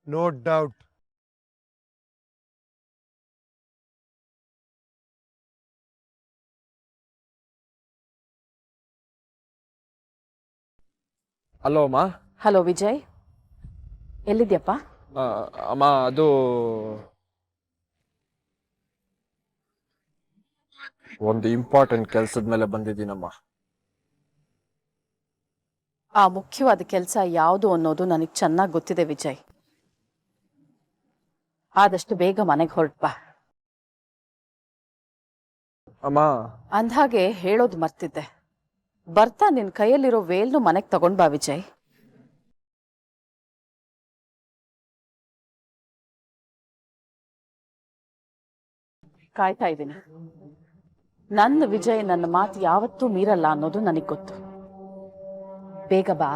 F: ನೋ ಡೌಟ್.
E: ಹಲೋ ಅಮ್ಮ.
I: ಹಲೋ ವಿಜಯ್, ಎಲ್ಲಿದ್ಯಪ್ಪ?
E: ಅಮ್ಮ, ಅದು ಒಂದು ಇಂಪಾರ್ಟೆಂಟ್ ಕೆಲ್ಸದ ಮೇಲೆ ಬಂದಿದ್ದೀನಮ್ಮ.
I: ಆ ಮುಖ್ಯವಾದ ಕೆಲಸ ಯಾವುದು ಅನ್ನೋದು ನನಗೆ ಚೆನ್ನಾಗಿ ಗೊತ್ತಿದೆ ವಿಜಯ್. ಆದಷ್ಟು ಬೇಗ ಮನೆಗೆ ಹೊರಟ್ಬಾ.
E: ಅಮ್ಮ,
I: ಅಂದ್ಹಾಗೆ ಹೇಳೋದು ಮರ್ತಿದ್ದೆ, ಬರ್ತಾ ನಿನ್ ಕೈಯಲ್ಲಿರೋ ವೇಲ್ನು ಮನೆಗೆ ತಗೊಂಡ್ ಬಾ ವಿಜಯ್. ಕಾಯ್ತಾ ಇದ್ದೀನಿ. ನನ್ನ ವಿಜಯ್ ನನ್ನ ಮಾತು ಯಾವತ್ತೂ ಮೀರಲ್ಲ ಅನ್ನೋದು ನನಗೆ ಗೊತ್ತು. ಬೇಗ ಬಾ.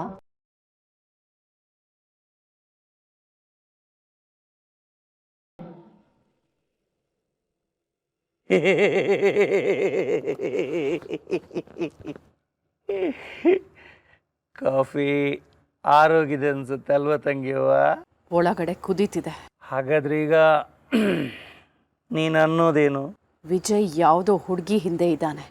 G: ಕಾಫಿ ಆರೋಗಿದೆ ಅನ್ಸುತ್ತೆ ಅಲ್ವಾ ತಂಗಿಯವ್ವ?
I: ಒಳಗಡೆ ಕುದೀತಿದೆ.
G: ಹಾಗಾದ್ರೆ ಈಗ ನೀನು ಅನ್ನೋದೇನು?
I: ವಿಜಯ್ ಯಾವುದೋ ಹುಡುಗಿ ಹಿಂದೆ ಇದ್ದಾನೆ.